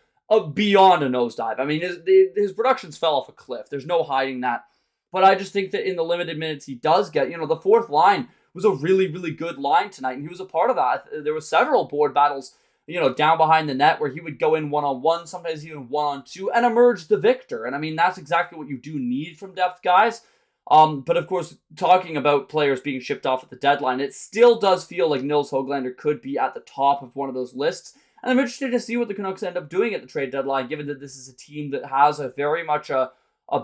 [SPEAKER 2] beyond a nosedive. I mean, his productions fell off a cliff. There's no hiding that. But I just think that in the limited minutes he does get, the fourth line was a really, really good line tonight, and he was a part of that. There were several board battles, down behind the net where he would go in one-on-one, sometimes even one-on-two, and emerge the victor. And I mean, that's exactly what you do need from depth guys. But of course, talking about players being shipped off at the deadline, it still does feel like Nils Höglander could be at the top of one of those lists. And I'm interested to see what the Canucks end up doing at the trade deadline, given that this is a team that has a very much a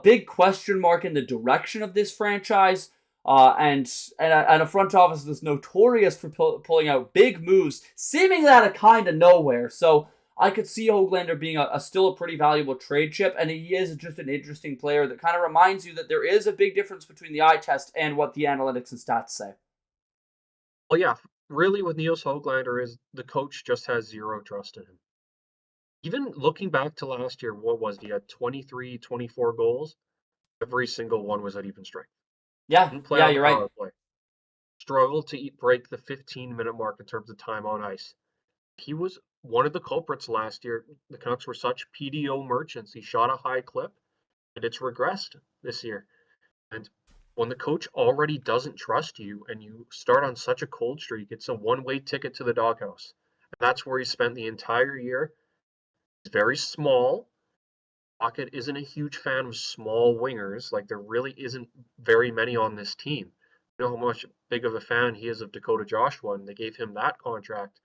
[SPEAKER 2] big question mark in the direction of this franchise. And a front office that's notorious for pulling out big moves, seemingly out of kind of nowhere. So I could see Höglander being still a pretty valuable trade chip, and he is just an interesting player that kind of reminds you that there is a big difference between the eye test and what the analytics and stats say.
[SPEAKER 3] Well, yeah, really with Nils Höglander is the coach just has zero trust in him. Even looking back to last year, what was he had 23, 24 goals? Every single one was at even strength.
[SPEAKER 2] Yeah,
[SPEAKER 3] Didn't play on
[SPEAKER 2] you're
[SPEAKER 3] power
[SPEAKER 2] right.
[SPEAKER 3] play. Struggled to break the 15-minute mark in terms of time on ice. He was one of the culprits last year. The Canucks were such PDO merchants. He shot a high clip, and it's regressed this year. And when the coach already doesn't trust you and you start on such a cold streak, it's a one-way ticket to the doghouse. And that's where he spent the entire year. He's very small. Pocket isn't a huge fan of small wingers. Like, there really isn't very many on this team. You know how much big of a fan he is of Dakota Joshua, and they gave him that contract.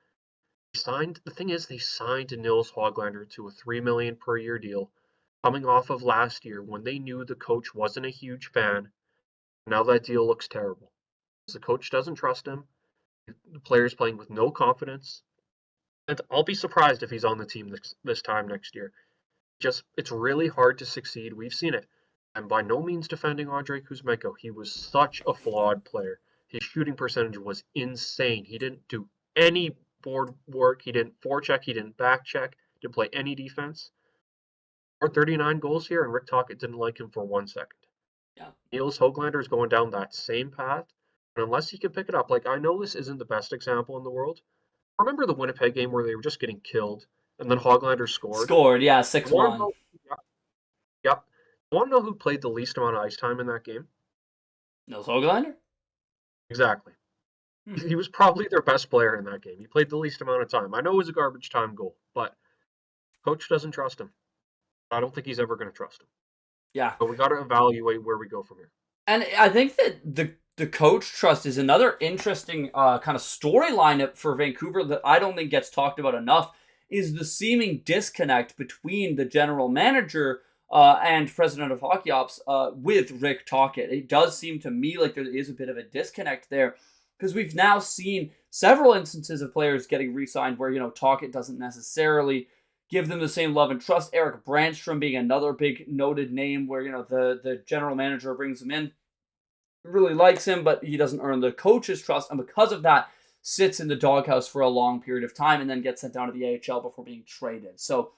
[SPEAKER 3] The thing is, they signed Nils Höglander to a $3 million per year deal, coming off of last year when they knew the coach wasn't a huge fan. Now that deal looks terrible. The coach doesn't trust him. The player's playing with no confidence. And I'll be surprised if he's on the team this time next year. It's really hard to succeed. We've seen it. I'm by no means defending Andrei Kuzmenko. He was such a flawed player. His shooting percentage was insane. He didn't do any board work. He didn't forecheck. He didn't back check. Didn't play any defense. Or 39 goals here, and Rick Tocchet didn't like him for 1 second.
[SPEAKER 2] Yeah.
[SPEAKER 3] Nils Höglander is going down that same path. And unless he can pick it up, like, I know this isn't the best example in the world. Remember the Winnipeg game where they were just getting killed, and then Höglander scored?
[SPEAKER 2] Yeah, 6-1.
[SPEAKER 3] Yep. Want to know who played the least amount of ice time in that game?
[SPEAKER 2] Nils Höglander?
[SPEAKER 3] Exactly. He was probably their best player in that game. He played the least amount of time. I know it was a garbage time goal, but coach doesn't trust him. I don't think he's ever going to trust him.
[SPEAKER 2] Yeah.
[SPEAKER 3] But we got to evaluate where we go from here.
[SPEAKER 2] And I think that the coach trust is another interesting kind of storyline for Vancouver that I don't think gets talked about enough, is the seeming disconnect between the general manager and president of Hockey Ops with Rick Tocchet. It does seem to me like there is a bit of a disconnect there, because we've now seen several instances of players getting re-signed where, Tocchet doesn't necessarily give them the same love and trust. Erik Brannstrom being another big noted name where, the general manager brings him in, really likes him, but he doesn't earn the coach's trust, and because of that, sits in the doghouse for a long period of time and then gets sent down to the AHL before being traded. So,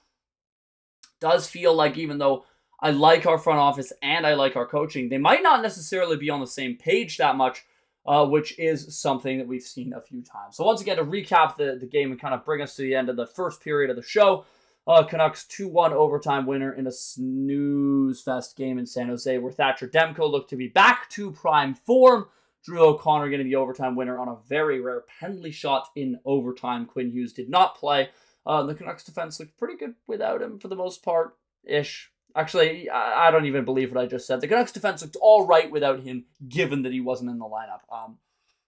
[SPEAKER 2] does feel like, even though I like our front office and I like our coaching, they might not necessarily be on the same page that much, which is something that we've seen a few times. So once again, to recap the game and kind of bring us to the end of the first period of the show, Canucks 2-1 overtime winner in a snooze fest game in San Jose, where Thatcher Demko looked to be back to prime form. Drew O'Connor getting the overtime winner on a very rare penalty shot in overtime. Quinn Hughes did not play. The Canucks defense looked pretty good without him for the most part-ish. Actually, I don't even believe what I just said. The Canucks defense looked all right without him, given that he wasn't in the lineup.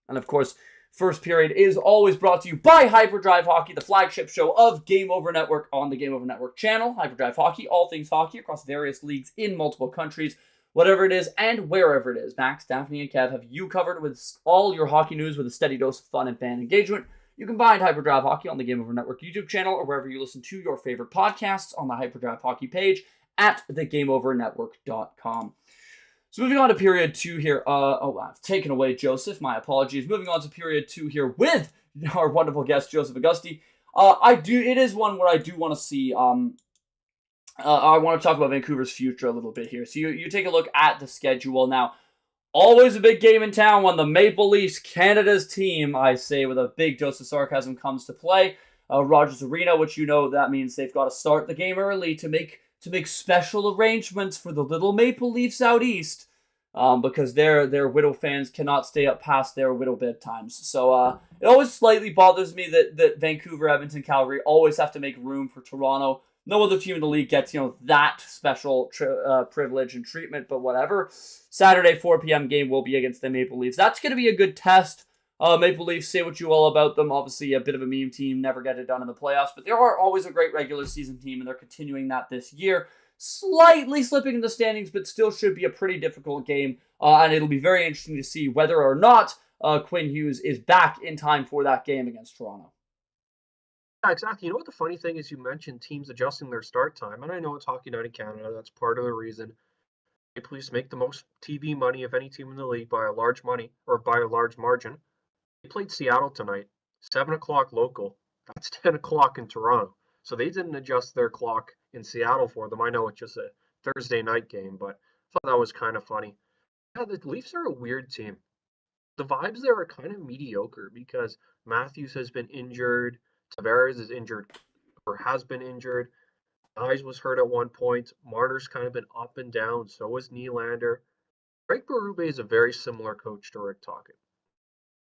[SPEAKER 2] And of course, first period is always brought to you by Hyperdrive Hockey, the flagship show of Game Over Network on the Game Over Network channel. Hyperdrive Hockey, all things hockey across various leagues in multiple countries, whatever it is and wherever it is. Max, Daphne, and Kev have you covered with all your hockey news with a steady dose of fun and fan engagement. You can find Hyperdrive Hockey on the Game Over Network YouTube channel or wherever you listen to your favorite podcasts on the Hyperdrive Hockey page at thegameovernetwork.com. So moving on to period 2 here. I've taken away Joseph. My apologies. Moving on to period 2 here with our wonderful guest, Joseph Augusti. It is one where I do want to see, I want to talk about Vancouver's future a little bit here. So you take a look at the schedule now. Always a big game in town when the Maple Leafs, Canada's team, I say with a big dose of sarcasm, comes to play. Rogers Arena, which that means they've got to start the game early to make special arrangements for the little Maple Leafs out east, because their Widow fans cannot stay up past their Widow bedtimes. So it always slightly bothers me that Vancouver, Edmonton, Calgary always have to make room for Toronto. No other team in the league gets that special privilege and treatment, but whatever. Saturday 4 p.m. game will be against the Maple Leafs. That's going to be a good test. Maple Leafs, say what you will about them. Obviously, a bit of a meme team, never get it done in the playoffs, but they are always a great regular season team, and they're continuing that this year. Slightly slipping in the standings, but still should be a pretty difficult game, and it'll be very interesting to see whether or not Quinn Hughes is back in time for that game against Toronto.
[SPEAKER 3] Yeah, exactly. You know what the funny thing is, you mentioned teams adjusting their start time, and I know it's Hockey Night in Canada. That's part of the reason Maple Leafs make the most TV money of any team in the league by a large margin. They played Seattle tonight, 7 o'clock local. That's 10 o'clock in Toronto. So they didn't adjust their clock in Seattle for them. I know it's just a Thursday night game, but I thought that was kind of funny. Yeah, the Leafs are a weird team. The vibes there are kind of mediocre because Matthews has been injured, Tavares is injured or has been injured. Nyes was hurt at one point. Marner's kind of been up and down. So is Nylander. Craig Berube is a very similar coach to Rick Tocchet.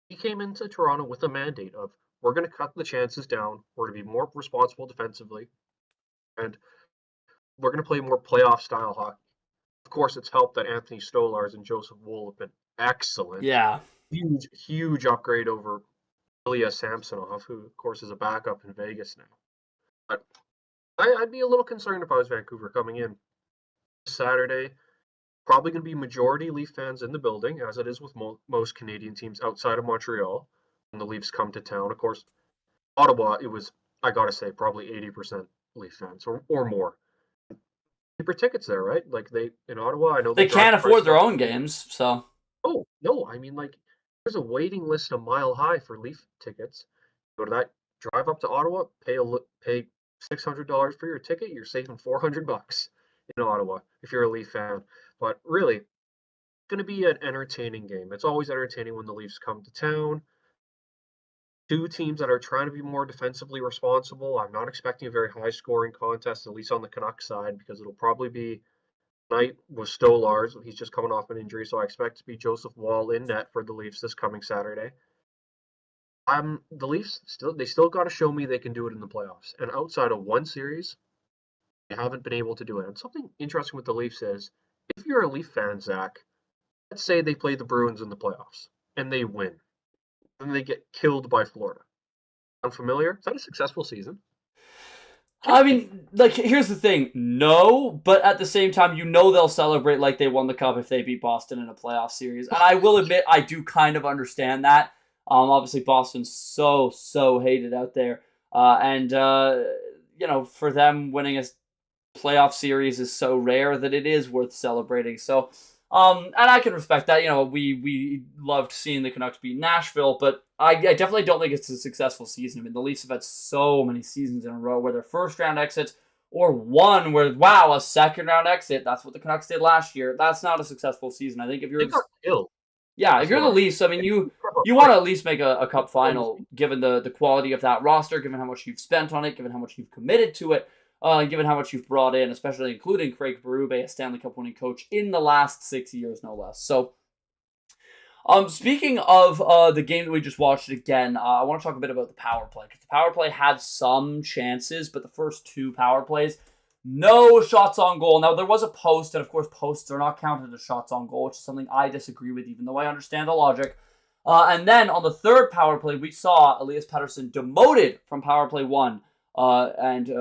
[SPEAKER 3] He came into Toronto with a mandate of, we're going to cut the chances down, we're going to be more responsible defensively, and we're going to play more playoff-style hockey. Of course, it's helped that Anthony Stolarz and Joseph Woll have been excellent.
[SPEAKER 2] Yeah.
[SPEAKER 3] Huge upgrade over Ilya Samsonov, who, of course, is a backup in Vegas now. But I'd be a little concerned if I was Vancouver coming in Saturday. Probably going to be majority Leaf fans in the building, as it is with most Canadian teams outside of Montreal when the Leafs come to town. Of course, Ottawa, it was, I got to say, probably 80% Leaf fans or more. Cheaper tickets there, right? Like in Ottawa, I know
[SPEAKER 2] they can't afford their own games, so.
[SPEAKER 3] Oh, no, I mean, like, there's a waiting list a mile high for Leaf tickets. Go to that, drive up to Ottawa, pay $600 for your ticket, you're saving $400 in Ottawa if you're a Leaf fan. But really, it's going to be an entertaining game. It's always entertaining when the Leafs come to town. Two teams that are trying to be more defensively responsible. I'm not expecting a very high-scoring contest, at least on the Canucks side, because it'll probably be tonight with Stolarz. He's just coming off an injury, so I expect to be Joseph Woll in net for the Leafs this coming Saturday. The Leafs still got to show me they can do it in the playoffs. And outside of one series, they haven't been able to do it. And something interesting with the Leafs is, if you're a Leaf fan, Zach, let's say they play the Bruins in the playoffs and they win, and they get killed by Florida. Unfamiliar? Is that a successful season?
[SPEAKER 2] I mean, like, here's the thing. No, but at the same time, they'll celebrate like they won the Cup if they beat Boston in a playoff series. And I will admit, I do kind of understand that. Obviously, Boston's so hated out there. For them, winning a playoff series is so rare that it is worth celebrating. So, and I can respect that. We loved seeing the Canucks beat Nashville, but I definitely don't think it's a successful season. I mean, the Leafs have had so many seasons in a row where they're first round exits, or one where, a second round exit. That's what the Canucks did last year. That's not a successful season. I think if you're
[SPEAKER 3] they got killed.
[SPEAKER 2] Yeah, if you're the Leafs, I mean, you want to at least make a cup final, given the quality of that roster, given how much you've spent on it, given how much you've committed to it, and given how much you've brought in, especially including Craig Berube, a Stanley Cup winning coach in the last 6 years, no less. So, speaking of the game that we just watched again, I want to talk a bit about the power play, because the power play had some chances, but the first two power plays, No shots on goal. Now, there was a post, and of course, posts are not counted as shots on goal, which is something I disagree with, even though I understand the logic. And then on the third power play, we saw Elias Pettersson demoted from power play 1 and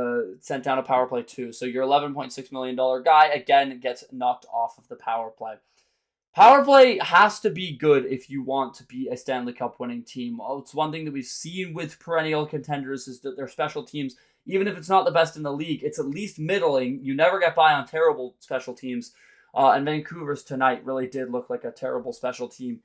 [SPEAKER 2] sent down to power play 2. So your $11.6 million guy, again, gets knocked off of the power play. Power play has to be good if you want to be a Stanley Cup winning team. It's one thing that we've seen with perennial contenders is that their special teams, even if it's not the best in the league, it's at least middling. You never get by on terrible special teams. And Vancouver's tonight really did look like a terrible special team.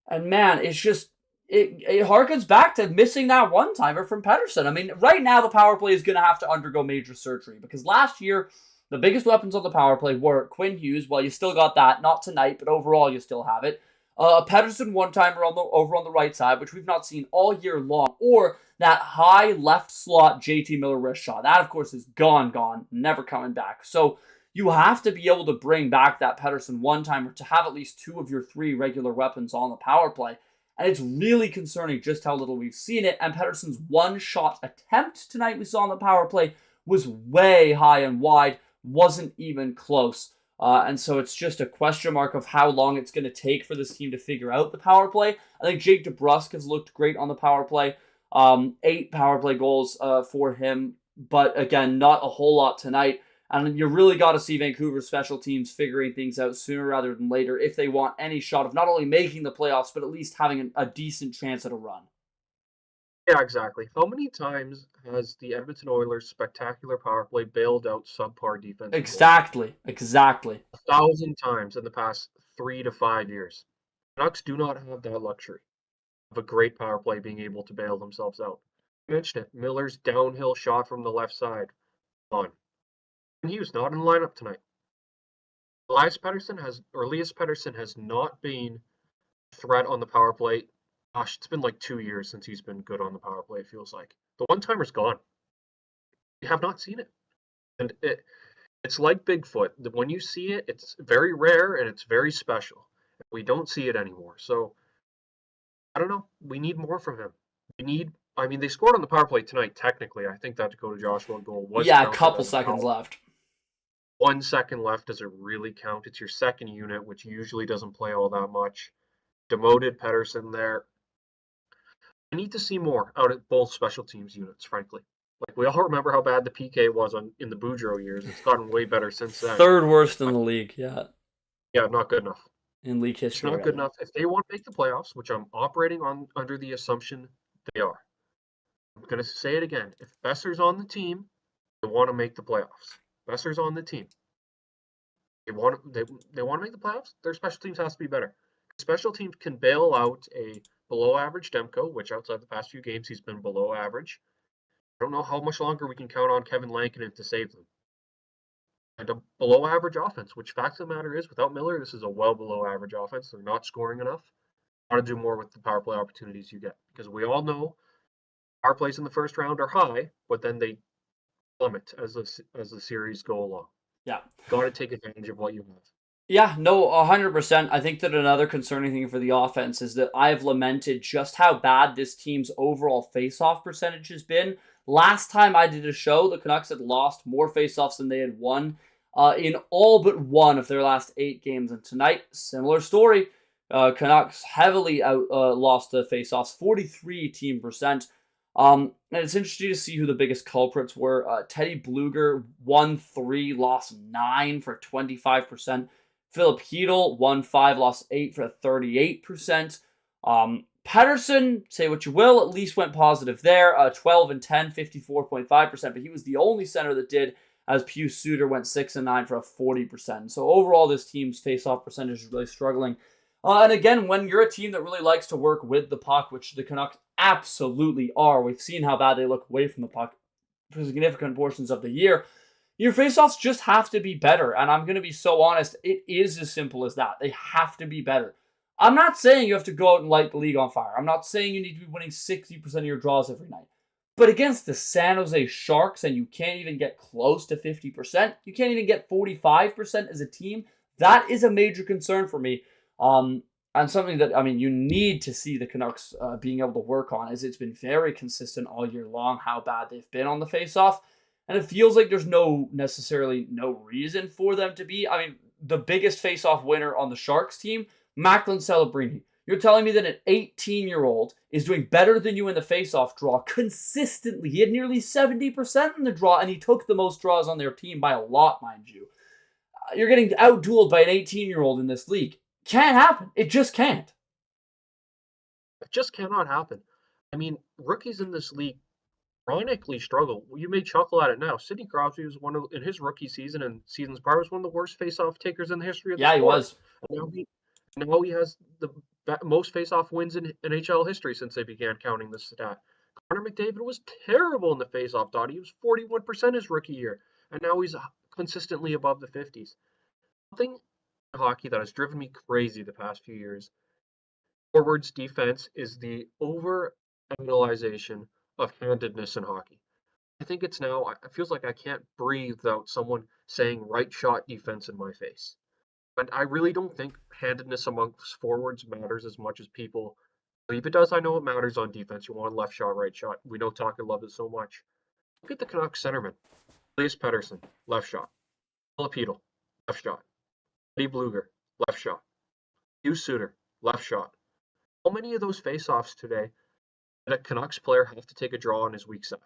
[SPEAKER 2] And man, it's just, it harkens back to missing that one-timer from Pettersson. I mean, right now the power play is going to have to undergo major surgery because last year, the biggest weapons on the power play were Quinn Hughes. Well, you still got that. Not tonight, but overall you still have it. Pettersson one-timer over on the right side, which we've not seen all year long. Or that high left slot JT Miller wrist shot. That, of course, is gone. Never coming back. So you have to be able to bring back that Pettersson one-timer to have at least 2 of your 3 regular weapons on the power play. And it's really concerning just how little we've seen it. And Pettersson's one-shot attempt tonight we saw on the power play was way high and wide. Wasn't even close. And so it's just a question mark of how long it's going to take for this team to figure out the power play. I think Jake DeBrusk has looked great on the power play. 8 power play goals for him. But again, not a whole lot tonight. And you really got to see Vancouver's special teams figuring things out sooner rather than later if they want any shot of not only making the playoffs, but at least having a decent chance at a run.
[SPEAKER 3] Yeah, exactly. How many times has the Edmonton Oilers' spectacular power play bailed out subpar defense?
[SPEAKER 2] Exactly.
[SPEAKER 3] 1,000 times in the past 3 to 5 years. Canucks do not have that luxury of a great power play being able to bail themselves out. You mentioned it. Miller's downhill shot from the left side. On. And he was not in the lineup tonight. Elias Pettersson has not been a threat on the power play. Gosh, it's been like 2 years since he's been good on the power play, it feels like. The one-timer's gone. We have not seen it. And it's like Bigfoot. When you see it, it's very rare and it's very special. We don't see it anymore. So, I don't know. We need more from him. They scored on the power play tonight, technically. I think that Dakota Joshua goal was
[SPEAKER 2] a couple seconds left.
[SPEAKER 3] 1 second left. Does it really count? It's your second unit, which usually doesn't play all that much. Demoted Pettersson there. I need to see more out of both special teams units, frankly. Like, we all remember how bad the PK was in the Boudreau years. It's gotten way better since then.
[SPEAKER 2] 3rd worst in the league, yeah.
[SPEAKER 3] Yeah, not good enough.
[SPEAKER 2] In league history.
[SPEAKER 3] It's not good enough. If they want to make the playoffs, which I'm operating on under the assumption they are. I'm going to say it again. If Besser's on the team, they want to make the playoffs. Besser's on the team. They want to make the playoffs. Their special teams has to be better. Special teams can bail out a below-average Demko, which outside the past few games he's been below average. I don't know how much longer we can count on Kevin Lankinen to save them. And a below-average offense, which fact of the matter is, without Miller, this is a well below-average offense. They're not scoring enough. Got to do more with the power play opportunities you get. Because we all know power plays in the first round are high, but then they plummet as the series go along.
[SPEAKER 2] Yeah.
[SPEAKER 3] Got to take advantage of what you have.
[SPEAKER 2] Yeah, no, 100%. I think that another concerning thing for the offense is that I've lamented just how bad this team's overall face-off percentage has been. Last time I did a show, the Canucks had lost more face-offs than they had won in all but one of their last 8 games. And tonight, similar story. Canucks heavily lost the face-offs, 43 team percent. And it's interesting to see who the biggest culprits were. Teddy Bluger won 3, lost 9 for 25%. Philip Hedl won 5, lost 8 for 38%. Pettersson, say what you will, at least went positive there. 12 and 10, 54.5%. But he was the only center that did, as Pius Suter went 6 and 9 for a 40%. So overall, this team's face-off percentage is really struggling. And again, when you're a team that really likes to work with the puck, which the Canucks absolutely are, we've seen how bad they look away from the puck for significant portions of the year, your faceoffs just have to be better. And I'm going to be so honest, it is as simple as that. They have to be better. I'm not saying you have to go out and light the league on fire. I'm not saying you need to be winning 60% of your draws every night. But against the San Jose Sharks, and you can't even get close to 50%, you can't even get 45% as a team, that is a major concern for me. And something that, you need to see the Canucks being able to work on, is it's been very consistent all year long how bad they've been on the faceoff. And it feels like there's necessarily no reason for them to be. I mean, the biggest face-off winner on the Sharks team, Macklin Celebrini. You're telling me that an 18-year-old is doing better than you in the face-off draw consistently. He had nearly 70% in the draw, and he took the most draws on their team by a lot, mind you. You're getting out-dueled by an 18-year-old in this league. Can't happen. It just can't.
[SPEAKER 3] It just cannot happen. I mean, rookies in this league chronically struggle. You may chuckle at it now. Sidney Crosby was in his rookie season and seasons prior, was one of the worst face-off takers in the history of the sport.
[SPEAKER 2] Yeah, he was.
[SPEAKER 3] And now he has the most face-off wins in NHL history since they began counting this stat. Connor McDavid was terrible in the face-off dot. He was 41% his rookie year, and now he's consistently above the 50s. Something in hockey that has driven me crazy the past few years. Forwards defense is the over-analyzation of handedness in hockey. I think it feels like I can't breathe without someone saying right shot defense in my face. And I really don't think handedness amongst forwards matters as much as people believe it does. I know it matters on defense. You want left shot, right shot. We know Tucker loves it so much. Look at the Canucks centerman. Elias Pettersson, left shot. Filipino, left shot. Eddie Bluger, left shot. Hugh Suter, left shot. How many of those face-offs today did a Canucks player have to take a draw on his weak side?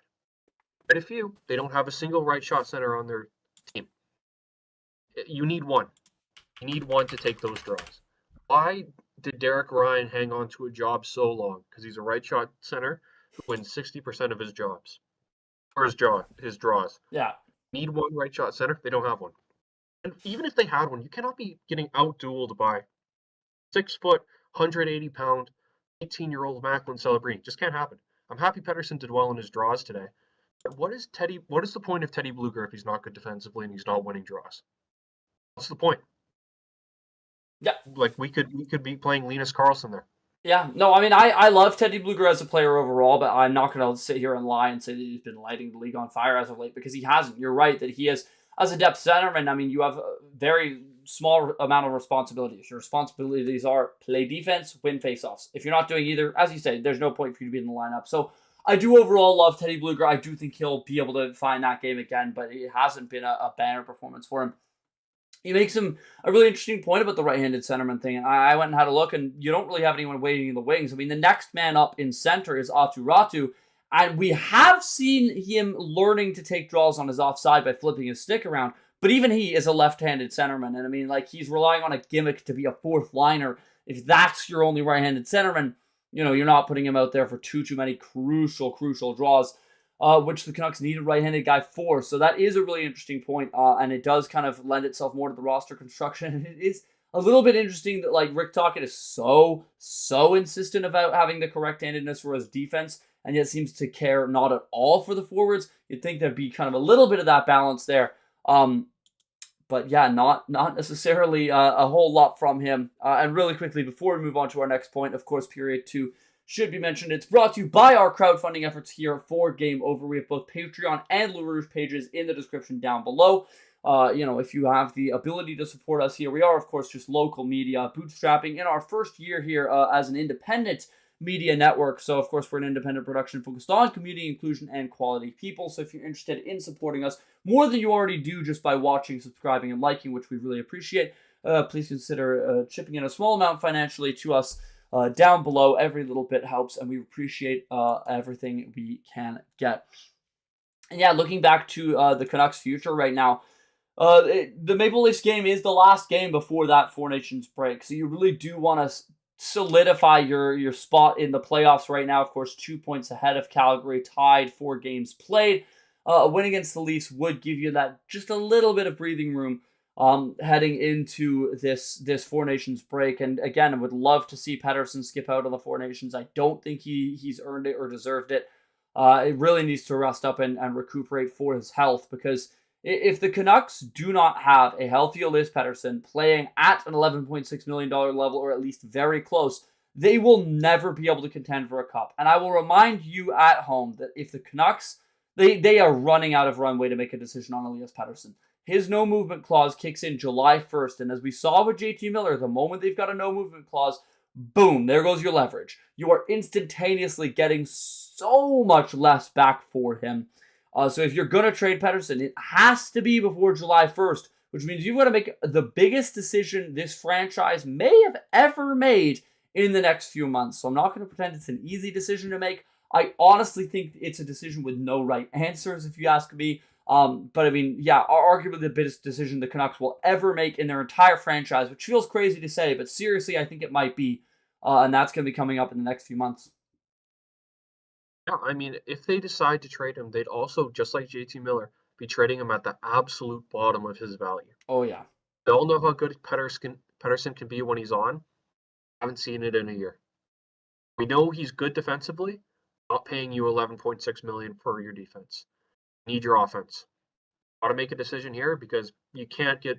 [SPEAKER 3] Quite a few. They don't have a single right shot center on their team. You need one. You need one to take those draws. Why did Derek Ryan hang on to a job so long? Because he's a right shot center who wins 60% of his jobs. Or his draws.
[SPEAKER 2] Yeah.
[SPEAKER 3] Need one right shot center. They don't have one. And even if they had one, you cannot be getting out-dueled by 6 foot, 180-pound, 18-year-old Macklin Celebrini. Just can't happen. I'm happy Pettersson did well in his draws today. But what is the point of Teddy Bluger if he's not good defensively and he's not winning draws? What's the point?
[SPEAKER 2] Yeah.
[SPEAKER 3] Like we could be playing Linus Karlsson there.
[SPEAKER 2] Yeah, no, I mean, I love Teddy Bluger as a player overall, but I'm not going to sit here and lie and say that he's been lighting the league on fire as of late, because he hasn't. You're right that he is, as a depth centerman, I mean, you have a very small amount of responsibilities. Your responsibilities are play defense, win faceoffs. If you're not doing either, as you say, there's no point for you to be in the lineup. So I do overall love Teddy Bluger. I do think he'll be able to find that game again, but it hasn't been a banner performance for him. He makes a really interesting point about the right-handed centerman thing, and I went and had a look, and you don't really have anyone waiting in the wings. I mean, the next man up in center is Aatu Räty, and we have seen him learning to take draws on his offside by flipping his stick around, but even he is a left-handed centerman, and I mean, like, he's relying on a gimmick to be a fourth liner. If that's your only right-handed centerman, you know, you're not putting him out there for too many crucial draws. Which the Canucks need a right-handed guy for. So that is a really interesting point, and it does kind of lend itself more to the roster construction. And it is a little bit interesting that, like, Rick Tocchet is so insistent about having the correct-handedness for his defense, and yet seems to care not at all for the forwards. You'd think there'd be kind of a little bit of that balance there. But yeah, not necessarily a whole lot from him. And really quickly, before we move on to our next point, of course, period 2 should be mentioned. It's brought to you by our crowdfunding efforts here for Game Over. We have both Patreon and LaRouche pages in the description down below. If you have the ability to support us here, we are, of course, just local media, bootstrapping in our first year here as an independent media network. So, of course, we're an independent production focused on community inclusion and quality people. So if you're interested in supporting us more than you already do just by watching, subscribing, and liking, which we really appreciate, please consider chipping in a small amount financially to us. Down below. Every little bit helps, and we appreciate everything we can get. And yeah, looking back to the Canucks' future right now, the Maple Leafs game is the last game before that Four Nations break, so you really do want to solidify your spot in the playoffs right now. Of course, 2 points ahead of Calgary, tied 4 games played. A win against the Leafs would give you that just a little bit of breathing room heading into this Four Nations break. And again, I would love to see Pettersson skip out of the Four Nations. I don't think he's earned it or deserved it. It really needs to rest up and recuperate for his health, because if the Canucks do not have a healthy Elias Pettersson playing at an $11.6 million level, or at least very close, they will never be able to contend for a cup. And I will remind you at home that if the Canucks, they are running out of runway to make a decision on Elias Pettersson. His no-movement clause kicks in July 1st, and as we saw with JT Miller, the moment they've got a no-movement clause, boom, there goes your leverage. You are instantaneously getting so much less back for him. So if you're going to trade Pettersson, it has to be before July 1st, which means you've got to make the biggest decision this franchise may have ever made in the next few months. So I'm not going to pretend it's an easy decision to make. I honestly think it's a decision with no right answers, if you ask me. But I mean, yeah, arguably the biggest decision the Canucks will ever make in their entire franchise, which feels crazy to say, but seriously, I think it might be. And that's going to be coming up in the next few months.
[SPEAKER 3] Yeah, I mean, if they decide to trade him, they'd also, just like JT Miller, be trading him at the absolute bottom of his value.
[SPEAKER 2] Oh, yeah.
[SPEAKER 3] They all know how good Pettersson can be when he's on. Haven't seen it in a year. We know he's good defensively. Not paying you $11.6 million for your defense. Need your offense. Got to make a decision here because you can't get.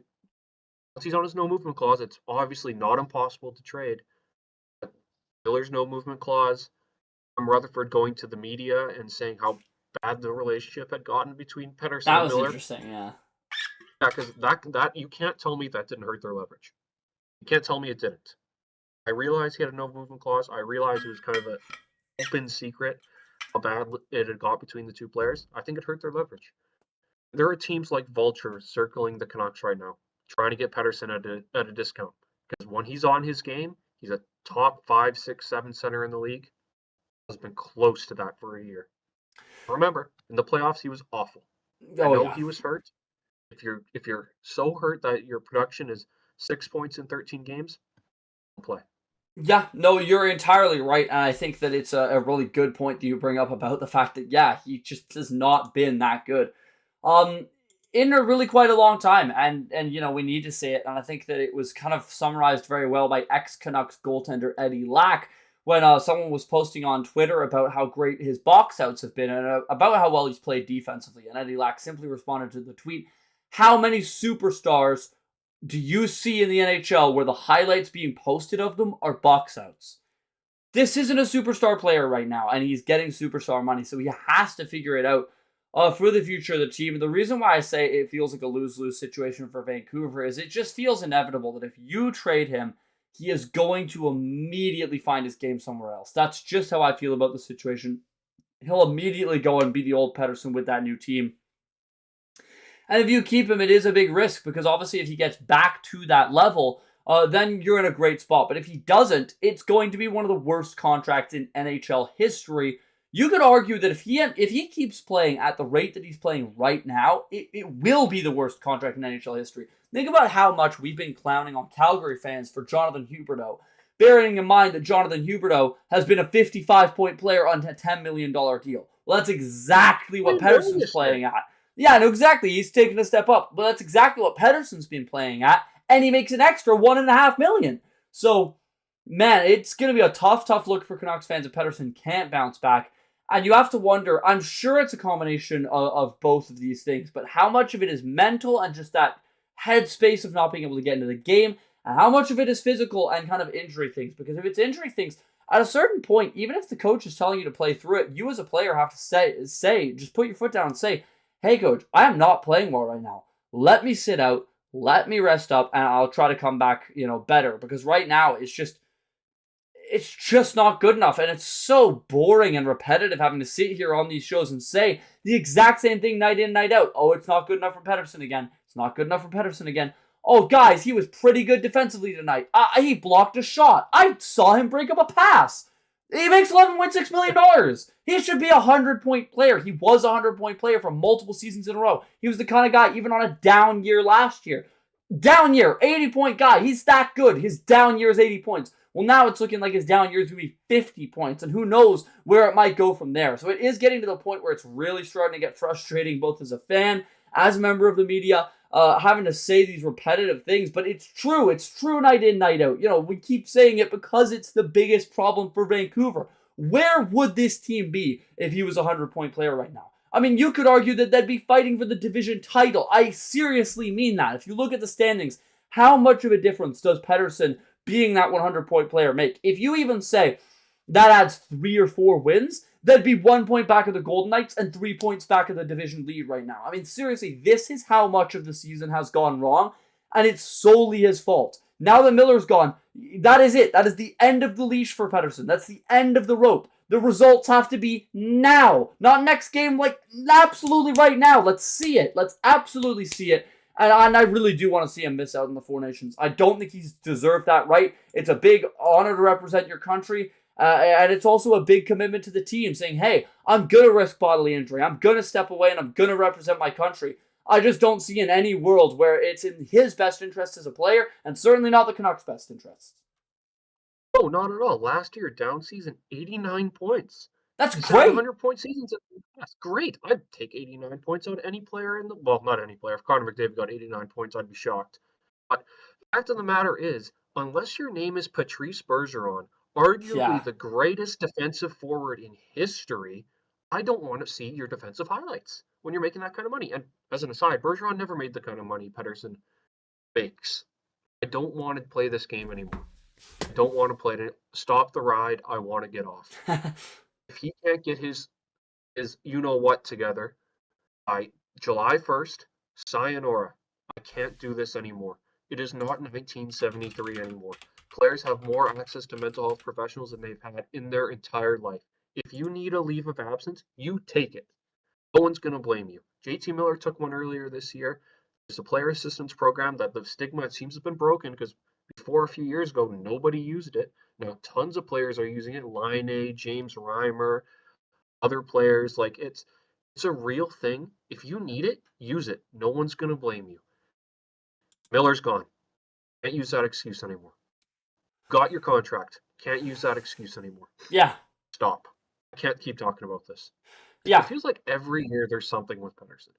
[SPEAKER 3] Once he's on his no movement clause, it's obviously not impossible to trade. But Miller's no movement clause. Rutherford going to the media and saying how bad the relationship had gotten between Pettersson and Miller.
[SPEAKER 2] That was interesting, yeah.
[SPEAKER 3] Yeah, because that you can't tell me that didn't hurt their leverage. You can't tell me it didn't. I realized he had a no movement clause. I realized it was kind of an open secret how bad it had got between the two players. I think it hurt their leverage. There are teams like Vulture circling the Canucks right now, trying to get Pettersson at a discount. Because when he's on his game, he's a top 5, 6, 7 center in the league. Has been close to that for a year. Remember, in the playoffs, he was awful. I know he was hurt. If you're so hurt that your production is 6 points in 13 games, don't play.
[SPEAKER 2] Yeah, no, you're entirely right, and I think that it's a really good point that you bring up about the fact that, yeah, he just has not been that good. In a really quite a long time, and you know, we need to say it, and I think that it was kind of summarized very well by ex-Canucks goaltender Eddie Lack, when someone was posting on Twitter about how great his box outs have been and about how well he's played defensively. And Eddie Lack simply responded to the tweet, how many superstars do you see in the NHL where the highlights being posted of them are box outs? This isn't a superstar player right now, and he's getting superstar money, so he has to figure it out for the future of the team. The reason why I say it feels like a lose-lose situation for Vancouver is it just feels inevitable that if you trade him, he is going to immediately find his game somewhere else. That's just how I feel about the situation. He'll immediately go and be the old Pettersson with that new team. And if you keep him, it is a big risk because obviously if he gets back to that level, then you're in a great spot. But if he doesn't, it's going to be one of the worst contracts in NHL history. You could argue that if he keeps playing at the rate that he's playing right now, it will be the worst contract in NHL history. Think about how much we've been clowning on Calgary fans for Jonathan Huberdeau, bearing in mind that Jonathan Huberdeau has been a 55-point player on a $10 million deal. Well, that's exactly what Pettersson's playing at. Yeah, no, exactly. He's taken a step up. But that's exactly what Pettersson's been playing at, and he makes an extra $1.5 million. So, man, it's going to be a tough look for Canucks fans if Pettersson can't bounce back. And you have to wonder, I'm sure it's a combination of both of these things, but how much of it is mental and just that headspace of not being able to get into the game, and how much of it is physical and kind of injury things? Because if it's injury things, at a certain point, even if the coach is telling you to play through it, you as a player have to say, just put your foot down and say, hey coach, I am not playing well right now. Let me sit out, let me rest up, and I'll try to come back, better. Because right now, it's just not good enough, and it's so boring and repetitive having to sit here on these shows and say the exact same thing night in, night out. Oh, it's not good enough for Pettersson again. It's not good enough for Pettersson again. Oh, guys, he was pretty good defensively tonight. He blocked a shot. I saw him break up a pass. He makes $11.6 million. He should be a 100-point player. He was a 100-point player for multiple seasons in a row. He was the kind of guy, even on a down year last year. Down year, 80-point guy. He's that good. His down year is 80 points. Well, now it's looking like his down year is going to be 50 points, and who knows where it might go from there. So it is getting to the point where it's really starting to get frustrating, both as a fan, as a member of the media, having to say these repetitive things. But it's true. It's true night in, night out. We keep saying it because it's the biggest problem for Vancouver. Where would this team be if he was a 100-point player right now? I mean, you could argue that they'd be fighting for the division title. I seriously mean that. If you look at the standings, how much of a difference does Pettersson being that 100-point player make? If you even say that adds 3 or 4 wins, that'd be 1 point back of the Golden Knights and 3 points back of the division lead right now. I mean, seriously, this is how much of the season has gone wrong, and it's solely his fault. Now that Miller's gone, that is it. That is the end of the leash for Pettersson. That's the end of the rope. The results have to be now, not next game, like absolutely right now. Let's see it. Let's absolutely see it. And I really do want to see him miss out on the Four Nations. I don't think he's deserved that right. It's a big honor to represent your country. And it's also a big commitment to the team saying, hey, I'm going to risk bodily injury. I'm going to step away and I'm going to represent my country. I just don't see in any world where it's in his best interest as a player and certainly not the Canucks' best interest.
[SPEAKER 3] No, not at all. Last year, down season, 89 points.
[SPEAKER 2] That's great.
[SPEAKER 3] 100-point seasons. That's great. I'd take 89 points out of any player in the... Well, not any player. If Connor McDavid got 89 points, I'd be shocked. But the fact of the matter is, unless your name is Patrice Bergeron, arguably the greatest defensive forward in history, I don't want to see your defensive highlights when you're making that kind of money. And as an aside, Bergeron never made the kind of money Pettersson makes. I don't want to play this game anymore. I don't want to play it. Stop the ride. I want to get off. If he can't get his you-know-what together by July 1st, sayonara. I can't do this anymore. It is not 1973 anymore. Players have more access to mental health professionals than they've had in their entire life. If you need a leave of absence, you take it. No one's going to blame you. JT Miller took one earlier this year. There's a player assistance program that the stigma, it seems, has been broken because before a few years ago, nobody used it. Now, tons of players are using it. Laine, James Reimer, other players. Like, it's a real thing. If you need it, use it. No one's going to blame you. Miller's gone. Can't use that excuse anymore. Got your contract. Can't use that excuse anymore.
[SPEAKER 2] Yeah.
[SPEAKER 3] Stop. I can't keep talking about this.
[SPEAKER 2] Yeah.
[SPEAKER 3] It feels like every year there's something with Pettersson.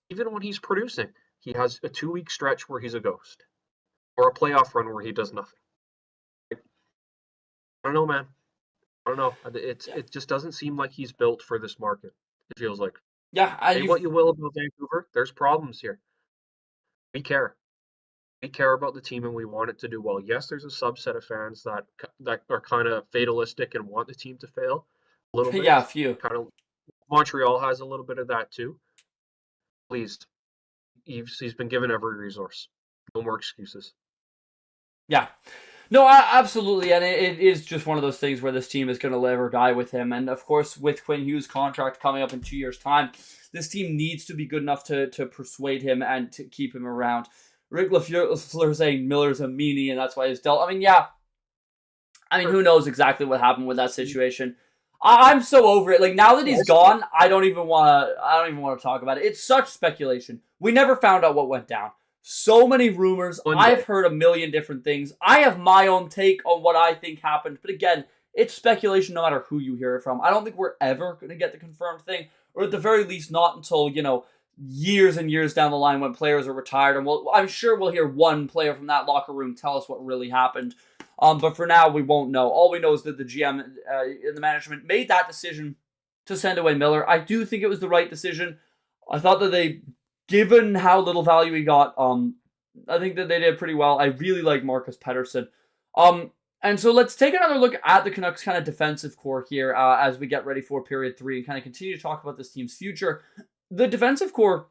[SPEAKER 3] Even when he's producing, he has a 2-week stretch where he's a ghost. Or a playoff run where he does nothing. I don't know, man. I don't know. It just doesn't seem like he's built for this market. It feels like.
[SPEAKER 2] Yeah.
[SPEAKER 3] Say what you will about Vancouver. There's problems here. We care. We care about the team and we want it to do well. Yes, there's a subset of fans that are kind of fatalistic and want the team to fail a little bit.
[SPEAKER 2] Yeah, a few.
[SPEAKER 3] Kind of Montreal has a little bit of that too. Please, he's been given every resource. No more excuses.
[SPEAKER 2] Yeah. No, absolutely, and it is just one of those things where this team is going to live or die with him. And of course, with Quinn Hughes' contract coming up in 2 years' time, this team needs to be good enough to persuade him and to keep him around. Rick LaFleur saying Miller's a meanie and that's why he's dealt. I mean, yeah. I mean, who knows exactly what happened with that situation. I'm so over it. Like, now that he's gone, I don't even want to talk about it. It's such speculation. We never found out what went down. So many rumors. I've heard a million different things. I have my own take on what I think happened. But again, it's speculation no matter who you hear it from. I don't think we're ever going to get the confirmed thing. Or at the very least, not until, years and years down the line when players are retired. And I'm sure we'll hear one player from that locker room tell us what really happened. But for now, we won't know. All we know is that the GM and the management made that decision to send away Miller. I do think it was the right decision. I thought that given how little value he got, I think that they did pretty well. I really like Marcus Pettersson. And so let's take another look at the Canucks' kind of defensive core here as we get ready for period 3 and kind of continue to talk about this team's future. The defensive core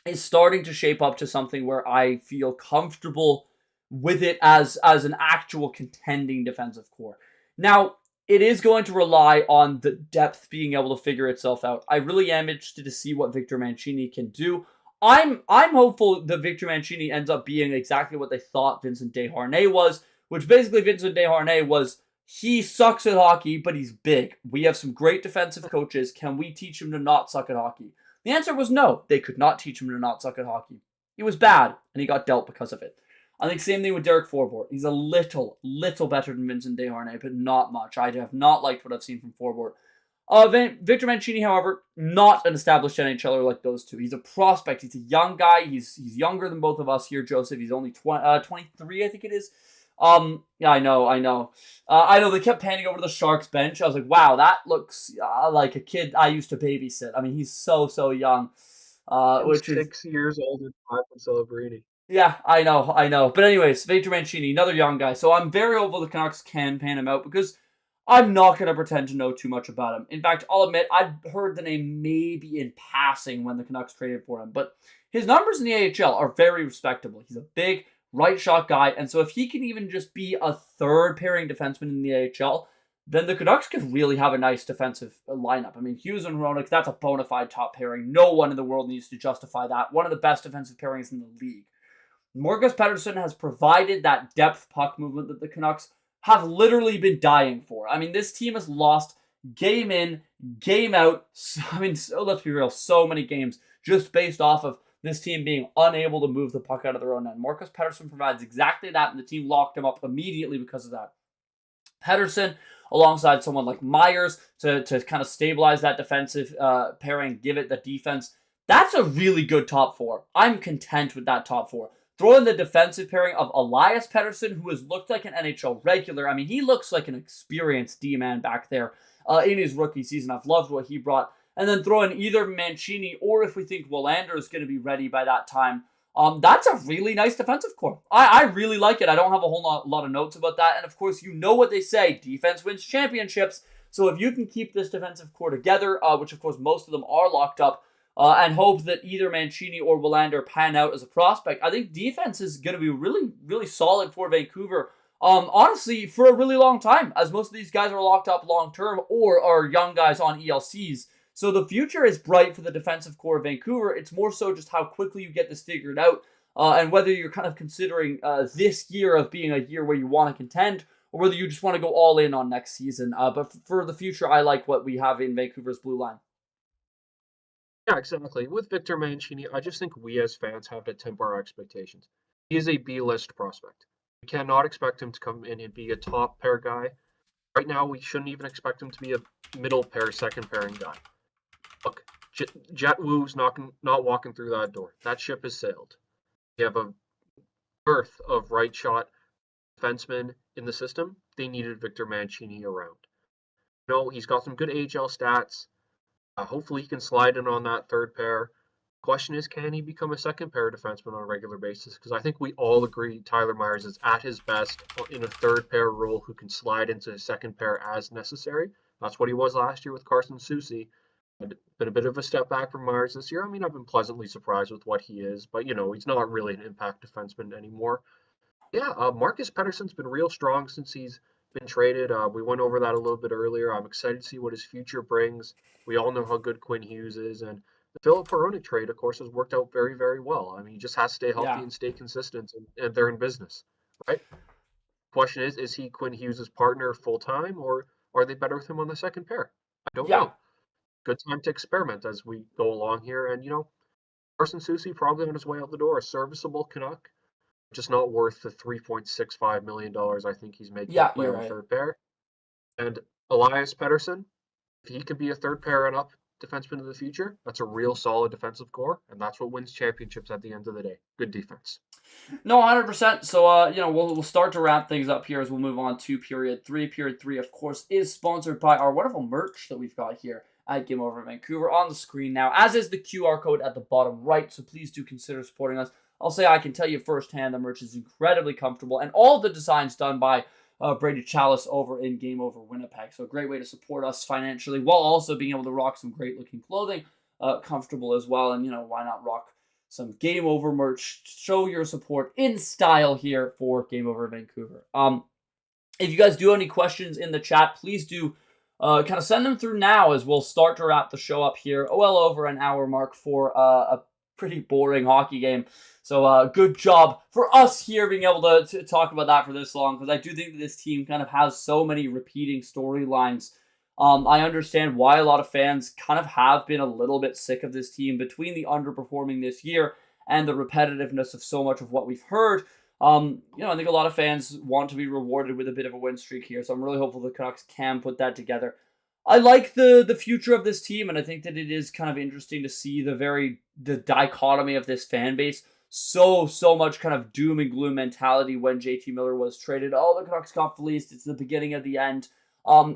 [SPEAKER 2] is starting to shape up to something where I feel comfortable with it as an actual contending defensive core. Now, it is going to rely on the depth being able to figure itself out. I really am interested to see what Victor Mancini can do. I'm hopeful that Victor Mancini ends up being exactly what they thought Vincent Desharnais was, which basically Vincent Desharnais was, he sucks at hockey, but he's big. We have some great defensive coaches. Can we teach him to not suck at hockey? The answer was no. They could not teach him to not suck at hockey. He was bad, and he got dealt because of it. I think same thing with Derek Forbort. He's a little better than Vincent Desharnais, but not much. I have not liked what I've seen from Forbort. Victor Mancini, however, not an established NHLer like those two. He's a prospect. He's a young guy. He's younger than both of us here, Joseph. He's only 23, I think it is. Yeah, I know. I know they kept panning over the Sharks bench. I was like, wow, that looks like a kid I used to babysit. I mean, he's so young. Which
[SPEAKER 3] 6 years older than Michael Celebrini.
[SPEAKER 2] Yeah, I know. But anyways, Victor Mancini, another young guy. So I'm very hopeful the Canucks can pan him out because I'm not going to pretend to know too much about him. In fact, I'll admit, I've heard the name maybe in passing when the Canucks traded for him. But his numbers in the AHL are very respectable. He's a big right shot guy. And so if he can even just be a third pairing defenseman in the AHL, then the Canucks could really have a nice defensive lineup. I mean, Hughes and Hronek, that's a bona fide top pairing. No one in the world needs to justify that. One of the best defensive pairings in the league. Marcus Pettersson has provided that depth puck movement that the Canucks have literally been dying for. I mean, this team has lost game in, game out. I mean, let's be real, so many games just based off of this team being unable to move the puck out of their own end. Marcus Pettersson provides exactly that, and the team locked him up immediately because of that. Pettersson, alongside someone like Myers, to kind of stabilize that defensive pairing, give it the defense. That's a really good top four. I'm content with that top four. Throw in the defensive pairing of Elias Pettersson, who has looked like an NHL regular. I mean, he looks like an experienced D-man back there in his rookie season. I've loved what he brought. And then throw in either Mancini or if we think Willander is going to be ready by that time. That's a really nice defensive core. I really like it. I don't have a whole lot of notes about that. And of course, you know what they say. Defense wins championships. So if you can keep this defensive core together, which of course most of them are locked up, and hope that either Mancini or Willander pan out as a prospect, I think defense is going to be really, really solid for Vancouver. Honestly, for a really long time, as most of these guys are locked up long-term or are young guys on ELCs. So the future is bright for the defensive core of Vancouver. It's more so just how quickly you get this figured out, and whether you're kind of considering this year of being a year where you want to contend, or whether you just want to go all in on next season. But for the future, I like what we have in Vancouver's blue line.
[SPEAKER 3] Yeah, exactly. With Victor Mancini, I just think we as fans have to temper our expectations. He is a B-list prospect. We cannot expect him to come in and be a top pair guy. Right now, we shouldn't even expect him to be a middle pair, second pairing guy. Look, Jet Wu's not walking through that door. That ship has sailed. We have a dearth of right shot defensemen in the system. They needed Victor Mancini around. You know, he's got some good AHL stats. Hopefully he can slide in on that third pair. Question is, can he become a second pair defenseman on a regular basis? Because I think we all agree Tyler Myers is at his best in a third pair role who can slide into a second pair as necessary. That's what he was last year with Carson Soucy. Been a bit of a step back from Myers this year. I mean, I've been pleasantly surprised with what he is, but you know, he's not really an impact defenseman anymore. Yeah, Marcus Pettersson's been real strong since he's been traded. We went over that a little bit earlier. I'm excited to see what his future brings. We all know how good Quinn Hughes is, and the Filip Hronek trade, of course, has worked out very, very well. I mean, he just has to stay healthy and stay consistent, and they're in business, right? Question is he Quinn Hughes' partner full time, or are they better with him on the second pair? I don't know. Good time to experiment as we go along here, and you know, Carson Soucy probably on his way out the door, a serviceable Canuck. Just not worth the $3.65 million I think he's making to play on the third pair. And Elias Pettersson, if he could be a third pair and up defenseman in the future, that's a real solid defensive core, and that's what wins championships at the end of the day. Good defense.
[SPEAKER 2] No, 100%. So, you know, we'll start to wrap things up here as we'll move on to period three. Period three, of course, is sponsored by our wonderful merch that we've got here at Game Over Vancouver on the screen now, as is the QR code at the bottom right. So please do consider supporting us. I'll say I can tell you firsthand the merch is incredibly comfortable, and all the designs done by Brady Chalice over in Game Over Winnipeg. So a great way to support us financially while also being able to rock some great looking clothing, comfortable as well. And, you know, why not rock some Game Over merch? Show your support in style here for Game Over Vancouver. If you guys do have any questions in the chat, please do kind of send them through now as we'll start to wrap the show up here. Well over an hour mark for a pretty boring hockey game. So good job for us here being able to talk about that for this long, because I do think that this team kind of has so many repeating storylines. I understand why a lot of fans kind of have been a little bit sick of this team between the underperforming this year and the repetitiveness of so much of what we've heard. You know, I think a lot of fans want to be rewarded with a bit of a win streak here, so I'm really hopeful the Canucks can put that together. I like the future of this team, and I think that it is kind of interesting to see the dichotomy of this fan base. So much kind of doom and gloom mentality when JT Miller was traded. Oh, the Canucks got fleeced. It's the beginning of the end.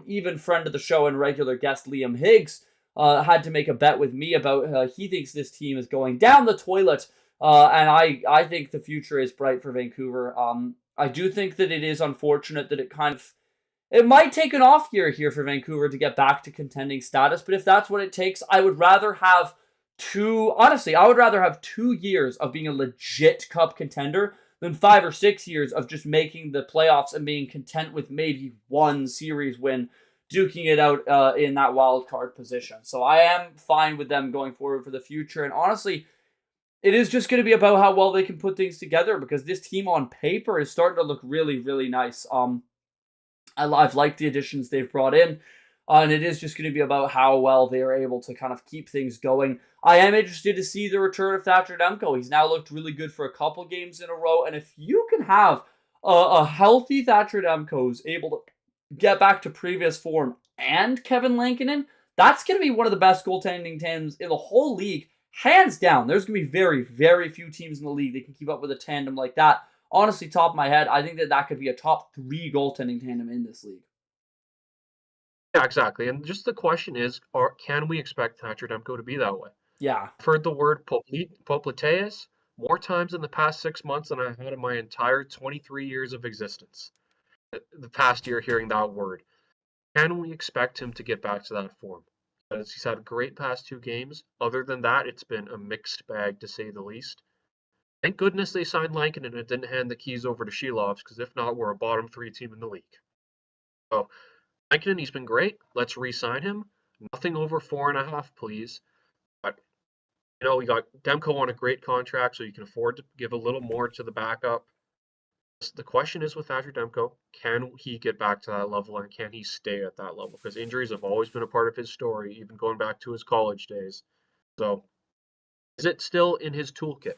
[SPEAKER 2] Even friend of the show and regular guest Liam Higgs had to make a bet with me about he thinks this team is going down the toilet. And I think the future is bright for Vancouver. I do think that it is unfortunate that it might take an off year here for Vancouver to get back to contending status. But if that's what it takes, I would rather have 2 years of being a legit cup contender than 5 or 6 years of just making the playoffs and being content with maybe one series win, duking it out in that wild card position. So I am fine with them going forward for the future. And honestly, it is just going to be about how well they can put things together, because this team on paper is starting to look really, really nice. I've liked the additions they've brought in, and it is just going to be about how well they are able to kind of keep things going. I am interested to see the return of Thatcher Demko. He's now looked really good for a couple games in a row, and if you can have a healthy Thatcher Demko who's able to get back to previous form and Kevin Lankinen, that's going to be one of the best goaltending tandems in the whole league. Hands down, there's going to be very, very few teams in the league that can keep up with a tandem like that. Honestly, top of my head, I think that could be a top 3 goaltending tandem in this league.
[SPEAKER 3] Yeah, exactly. And just the question is, can we expect Thatcher Demko to be that way?
[SPEAKER 2] Yeah.
[SPEAKER 3] I've heard the word Popliteus more times in the past 6 months than I've had in my entire 23 years of existence. The past year hearing that word. Can we expect him to get back to that form? Because he's had great past 2 games. Other than that, it's been a mixed bag, to say the least. Thank goodness they signed Lankin and it didn't hand the keys over to Shilovs, because if not, we're a bottom 3 team in the league. So, Lankin, he's been great. Let's re-sign him. Nothing over 4.5, please. But, we got Demko on a great contract, so you can afford to give a little more to the backup. The question is with Thatcher Demko, can he get back to that level, and can he stay at that level? Because injuries have always been a part of his story, even going back to his college days. So, is it still in his toolkit,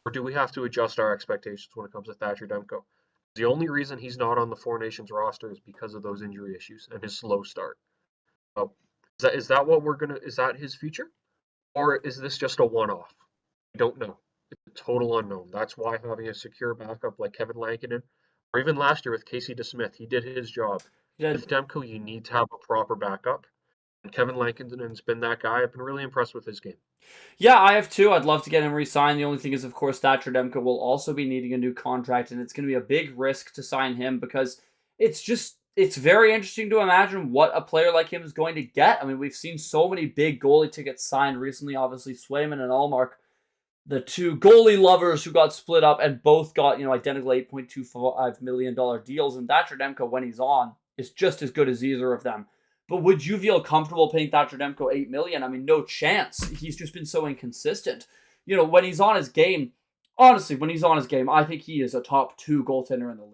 [SPEAKER 3] or do we have to adjust our expectations when it comes to Thatcher Demko? The only reason he's not on the Four Nations roster is because of those injury issues and his slow start. So, is that what is that his future? Or is this just a one-off? I don't know. It's a total unknown. That's why having a secure backup like Kevin Lankinen, or even last year with Casey DeSmith, he did his job.
[SPEAKER 2] Yeah.
[SPEAKER 3] With Demko, you need to have a proper backup. And Kevin Lankinen's been that guy. I've been really impressed with his game.
[SPEAKER 2] Yeah, I have too. I'd love to get him re-signed. The only thing is, of course, Thatcher Demko will also be needing a new contract, and it's going to be a big risk to sign him, because it's very interesting to imagine what a player like him is going to get. I mean, we've seen so many big goalie tickets signed recently. Obviously, Swayman and Allmark, the 2 goalie lovers who got split up and both got, identical $8.25 million deals. And Thatcher Demko, when he's on, is just as good as either of them. But would you feel comfortable paying Thatcher Demko $8 million? I mean, no chance. He's just been so inconsistent. When he's on his game, honestly, I think he is a top 2 goaltender in the league.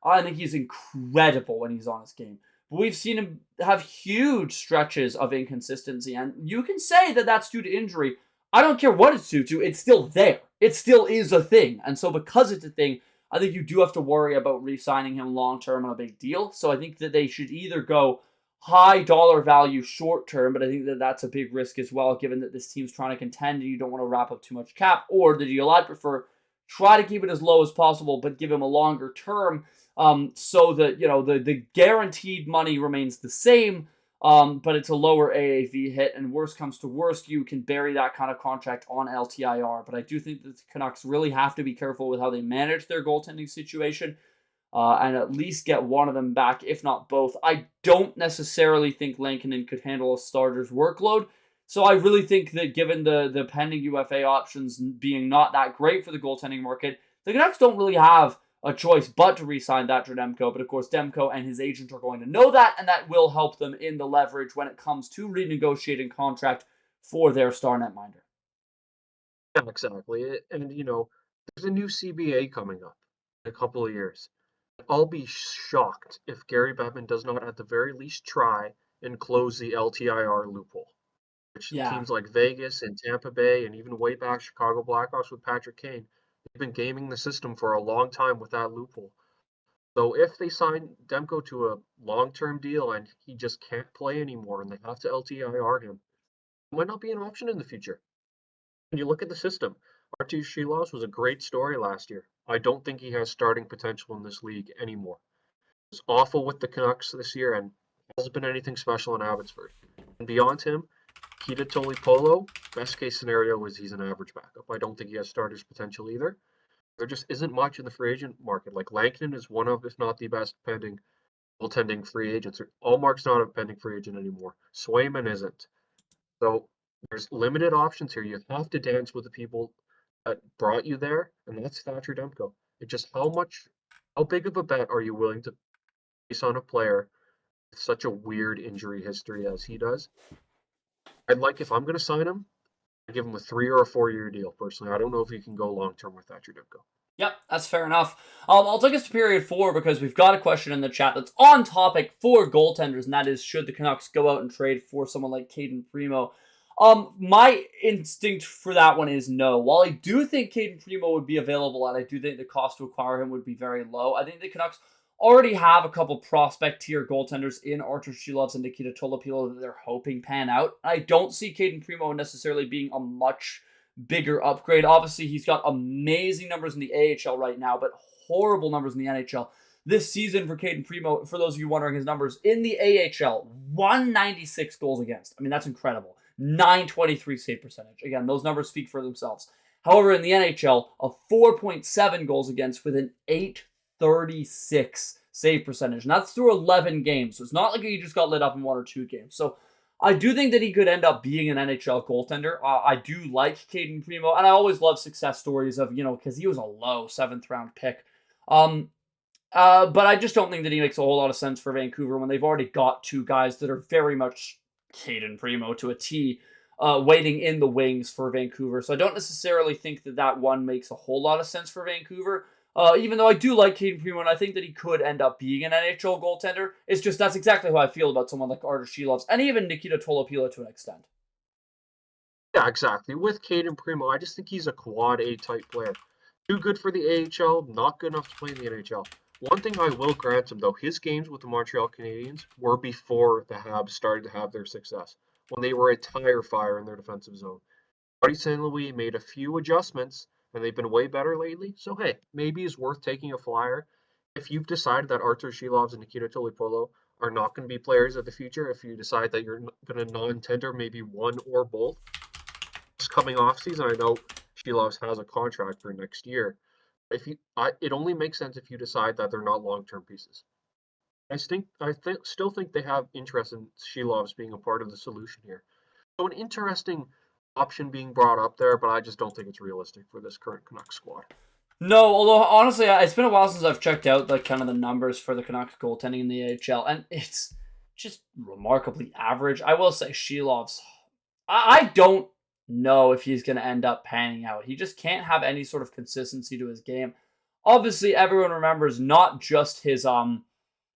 [SPEAKER 2] I think he's incredible when he's on his game. But we've seen him have huge stretches of inconsistency, and you can say that that's due to injury. I don't care what it's due to, it's still there. It still is a thing. And so because it's a thing, I think you do have to worry about re-signing him long-term on a big deal. So I think that they should either go high dollar value short-term, but I think that that's a big risk as well, given that this team's trying to contend and you don't want to wrap up too much cap. Or the deal I'd prefer, try to keep it as low as possible, but give him a longer term, so that, the guaranteed money remains the same, but it's a lower AAV hit, and worst comes to worst, you can bury that kind of contract on LTIR. But I do think that the Canucks really have to be careful with how they manage their goaltending situation, and at least get one of them back, if not both. I don't necessarily think Lankinen could handle a starter's workload, so I really think that given the pending UFA options being not that great for the goaltending market, the Canucks don't really have a choice but to re-sign Thatcher Demko. But of course, Demko and his agent are going to know that, and that will help them in the leverage when it comes to renegotiating contract for their star netminder.
[SPEAKER 3] Yeah, exactly. And, there's a new CBA coming up in a couple of years. I'll be shocked if Gary Bettman does not at the very least try and close the LTIR loophole, which teams like Vegas and Tampa Bay and even way back Chicago Blackhawks with Patrick Kane, they've been gaming the system for a long time with that loophole. So if they sign Demko to a long-term deal and he just can't play anymore and they have to LTIR him, it might not be an option in the future. When you look at the system, Arturs Shilovs was a great story last year. I don't think he has starting potential in this league anymore. He was awful with the Canucks this year and hasn't been anything special in Abbotsford. And beyond him, Kita Tolipolo, best case scenario is he's an average backup. I don't think he has starters potential either. There just isn't much in the free agent market. Like Lankinen is one of, if not the best pending goaltending free agents. Allmark's not a pending free agent anymore. Swayman isn't. So there's limited options here. You have to dance with the people that brought you there, and that's Thatcher Demko. It's just how big of a bet are you willing to place on a player with such a weird injury history as he does? I'd like if I'm going to sign him, I'd give him a 3 or a 4 year deal. Personally, I don't know if he can go long term with Thatcher Demko.
[SPEAKER 2] Yep, that's fair enough. I'll take us to period 4 because we've got a question in the chat that's on topic for goaltenders, and that is, should the Canucks go out and trade for someone like Caden Primo? My instinct for that one is no. While I do think Caden Primo would be available, and I do think the cost to acquire him would be very low, I think the Canucks already have a couple prospect tier goaltenders in Artur Shilovs and Nikita Tolopilo that they're hoping pan out. I don't see Caden Primo necessarily being a much bigger upgrade. Obviously, he's got amazing numbers in the AHL right now, but horrible numbers in the NHL. This season for Caden Primo, for those of you wondering his numbers, in the AHL, 196 goals against. I mean, that's incredible. 923 save percentage. Again, those numbers speak for themselves. However, in the NHL, a 4.7 goals against with an 836 save percentage. And that's through 11 games. So it's not like he just got lit up in 1 or 2 games. So I do think that he could end up being an NHL goaltender. I do like Caden Primo, and I always love success stories of, because he was a low 7th round pick. But I just don't think that he makes a whole lot of sense for Vancouver when they've already got 2 guys that are very much Caden Primo to a T, waiting in the wings for Vancouver. So I don't necessarily think that one makes a whole lot of sense for Vancouver. Even though I do like Caden Primo, and I think that he could end up being an NHL goaltender, it's just that's exactly how I feel about someone like Artur Shilovs, and even Nikita Tolopilo to an extent.
[SPEAKER 3] Yeah, exactly. With Caden Primo, I just think he's a quad A type player. Too good for the AHL, not good enough to play in the NHL. One thing I will grant him, though, his games with the Montreal Canadiens were before the Habs started to have their success, when they were a tire fire in their defensive zone. Marty St. Louis made a few adjustments, and they've been way better lately. So, hey, maybe it's worth taking a flyer. If you've decided that Artur Shilovs and Nikita Tolopilo are not going to be players of the future, if you decide that you're going to non-tender maybe one or both, this coming off season, I know Shilovs has a contract for next year. It only makes sense if you decide that they're not long-term pieces. Still think they have interest in Shilovs being a part of the solution here. So an interesting option being brought up there, but I just don't think it's realistic for this current Canucks squad.
[SPEAKER 2] No, although honestly, it's been a while since I've checked out kind of the numbers for the Canucks goaltending in the AHL, and it's just remarkably average. I will say Shilovs, I don't know if he's going to end up panning out. He just can't have any sort of consistency to his game. Obviously, everyone remembers not just his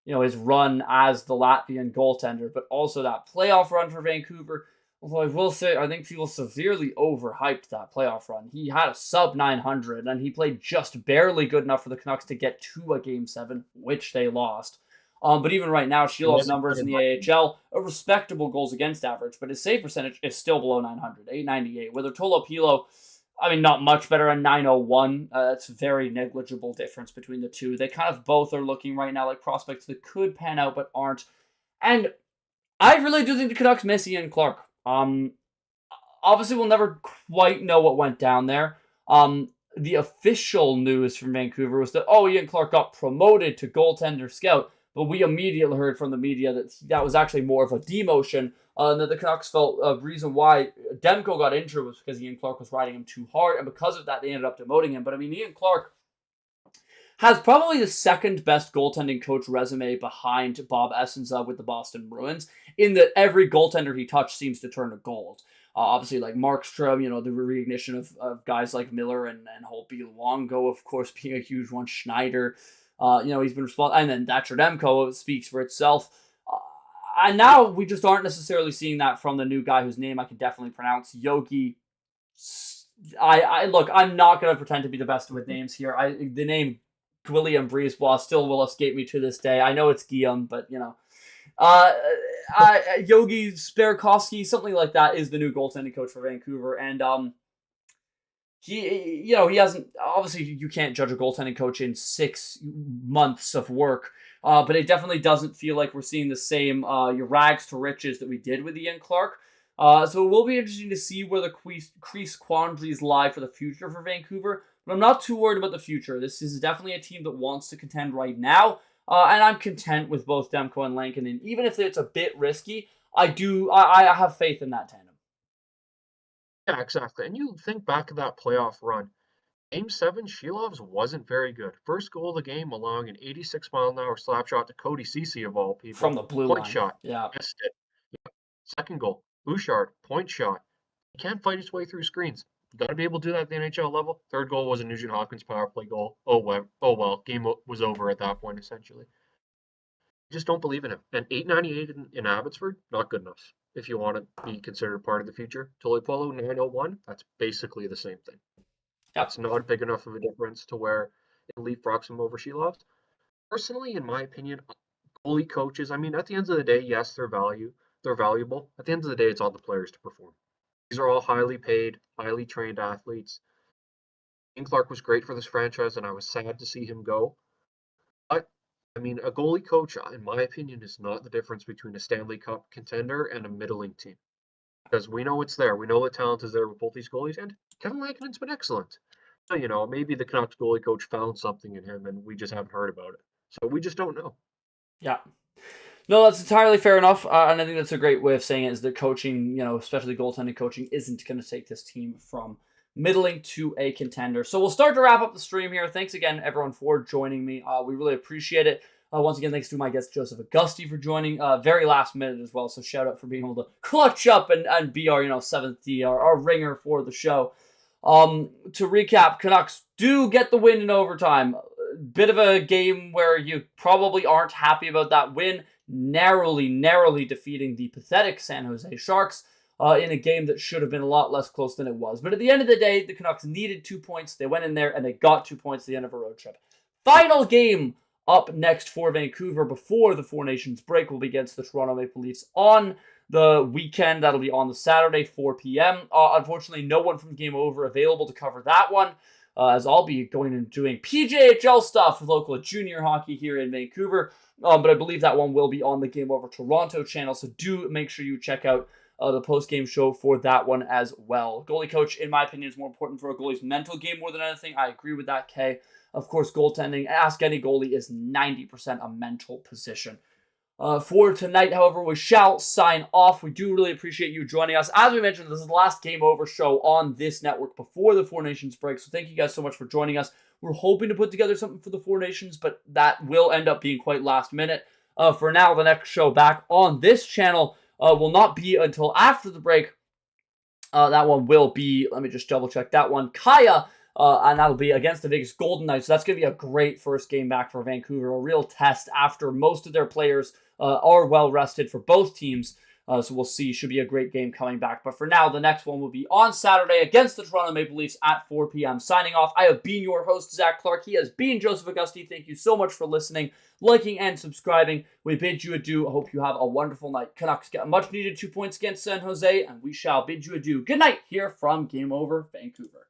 [SPEAKER 2] his run as the Latvian goaltender, but also that playoff run for Vancouver. Although I will say, I think people severely overhyped that playoff run. He had a sub 900, and he played just barely good enough for the Canucks to get to a Game 7, which they lost. But even right now, Shilov's numbers in the AHL, a respectable goals against average, but his save percentage is still below 900, 898. Whether Tolopilo, not much better at 901. That's a very negligible difference between the two. They kind of both are looking right now like prospects that could pan out but aren't. And I really do think the Canucks miss Ian Clark. Obviously, we'll never quite know what went down there. The official news from Vancouver was that, Ian Clark got promoted to goaltender scout, but we immediately heard from the media that was actually more of a demotion, and that the Canucks felt a reason why Demko got injured was because Ian Clark was riding him too hard, and because of that, they ended up demoting him. But Ian Clark has probably the second best goaltending coach resume behind Bob Essensa with the Boston Bruins, in that every goaltender he touched seems to turn to gold. Obviously, like Markstrom, the reignition of guys like Miller and Holtby, Luongo, of course, being a huge one. Schneider, he's been responsible. And then Thatcher Demko speaks for itself. And now we just aren't necessarily seeing that from the new guy whose name I can definitely pronounce, Yogi. Look, I'm not going to pretend to be the best with names here. The name William Brisebois still will escape me to this day. I know it's Guillaume, but Yogi Sparkowski, something like that, is the new goaltending coach for Vancouver, and he hasn't. Obviously, you can't judge a goaltending coach in 6 months of work, but it definitely doesn't feel like we're seeing the same your rags to riches that we did with Ian Clark. So it will be interesting to see where the crease quandaries lie for the future for Vancouver. But I'm not too worried about the future. This is definitely a team that wants to contend right now. And I'm content with both Demko and Lankinen. Even if it's a bit risky, I have faith in that tandem.
[SPEAKER 3] Yeah, exactly. And you think back to that playoff run. Game 7, Shilov's wasn't very good. First goal of the game, allowing an 86-mile-an-hour slap shot to Cody Cece, of all
[SPEAKER 2] From
[SPEAKER 3] people.
[SPEAKER 2] the blue
[SPEAKER 3] Point
[SPEAKER 2] line.
[SPEAKER 3] shot.
[SPEAKER 2] Yeah.
[SPEAKER 3] Missed it. Yep. Second goal, Bouchard, point shot. He can't fight his way through screens. You got to be able to do that at the NHL level. Third goal was a Nugent Hopkins power play goal. Oh well. Game was over at that point, essentially. Just don't believe in him. And 898 in Abbotsford, not good enough. If you want to be considered part of the future, Tuipulotu 901, that's basically the same thing. That's not big enough of a difference to where it leapfrogs him over Shilov. Personally, in my opinion, goalie coaches, I mean, at the end of the day, yes, they're valuable. At the end of the day, it's on the players to perform. These are all highly paid, highly trained athletes. Ian Clark was great for this franchise, and I was sad to see him go. But I mean, a goalie coach, in my opinion, is not the difference between a Stanley Cup contender and a middling team. Because we know it's there. We know the talent is there with both these goalies, and Kevin Lankinen's been excellent. So, maybe the Canucks goalie coach found something in him, and we just haven't heard about it. So we just don't know.
[SPEAKER 2] Yeah. No, that's entirely fair enough, and I think that's a great way of saying it, is that coaching, especially goaltending coaching, isn't going to take this team from middling to a contender. So we'll start to wrap up the stream here. Thanks again, everyone, for joining me. We really appreciate it. Once again, thanks to my guest, Joseph Auguste, for joining very last minute as well. So shout out for being able to clutch up and be our seventh D, our ringer for the show. To recap, Canucks do get the win in overtime. Bit of a game where you probably aren't happy about that win. Narrowly defeating the pathetic San Jose Sharks in a game that should have been a lot less close than it was. But at the end of the day, the Canucks needed 2 points. They went in there and they got 2 points at the end of a road trip. Final game up next for Vancouver before the Four Nations break will be against the Toronto Maple Leafs on the weekend. That'll be on the Saturday, 4 p.m. Unfortunately, no one from Game Over available to cover that one, as I'll be going and doing PJHL stuff with local junior hockey here in Vancouver. But I believe that one will be on the Game Over Toronto channel, so do make sure you check out the post-game show for that one as well. Goalie coach, in my opinion, is more important for a goalie's mental game more than anything. I agree with that, Kay. Of course, goaltending, ask any goalie, is 90% a mental position. For tonight, however, we shall sign off. We do really appreciate you joining us. As we mentioned, this is the last Game Over show on this network before the Four Nations break, so thank you guys so much for joining us. We're hoping to put together something for the Four Nations, but that will end up being quite last minute. For now, the next show back on this channel will not be until after the break. That one will be, let me just double check that one, Kaya, and that'll be against the Vegas Golden Knights. So that's going to be a great first game back for Vancouver, a real test after most of their players are well rested for both teams. So we'll see. Should be a great game coming back. But for now, the next one will be on Saturday against the Toronto Maple Leafs at 4 p.m. Signing off, I have been your host, Zach Clark. He has been Joseph Auguste. Thank you so much for listening, liking, and subscribing. We bid you adieu. I hope you have a wonderful night. Canucks get a much-needed 2 points against San Jose, and we shall bid you adieu. Good night here from Game Over Vancouver.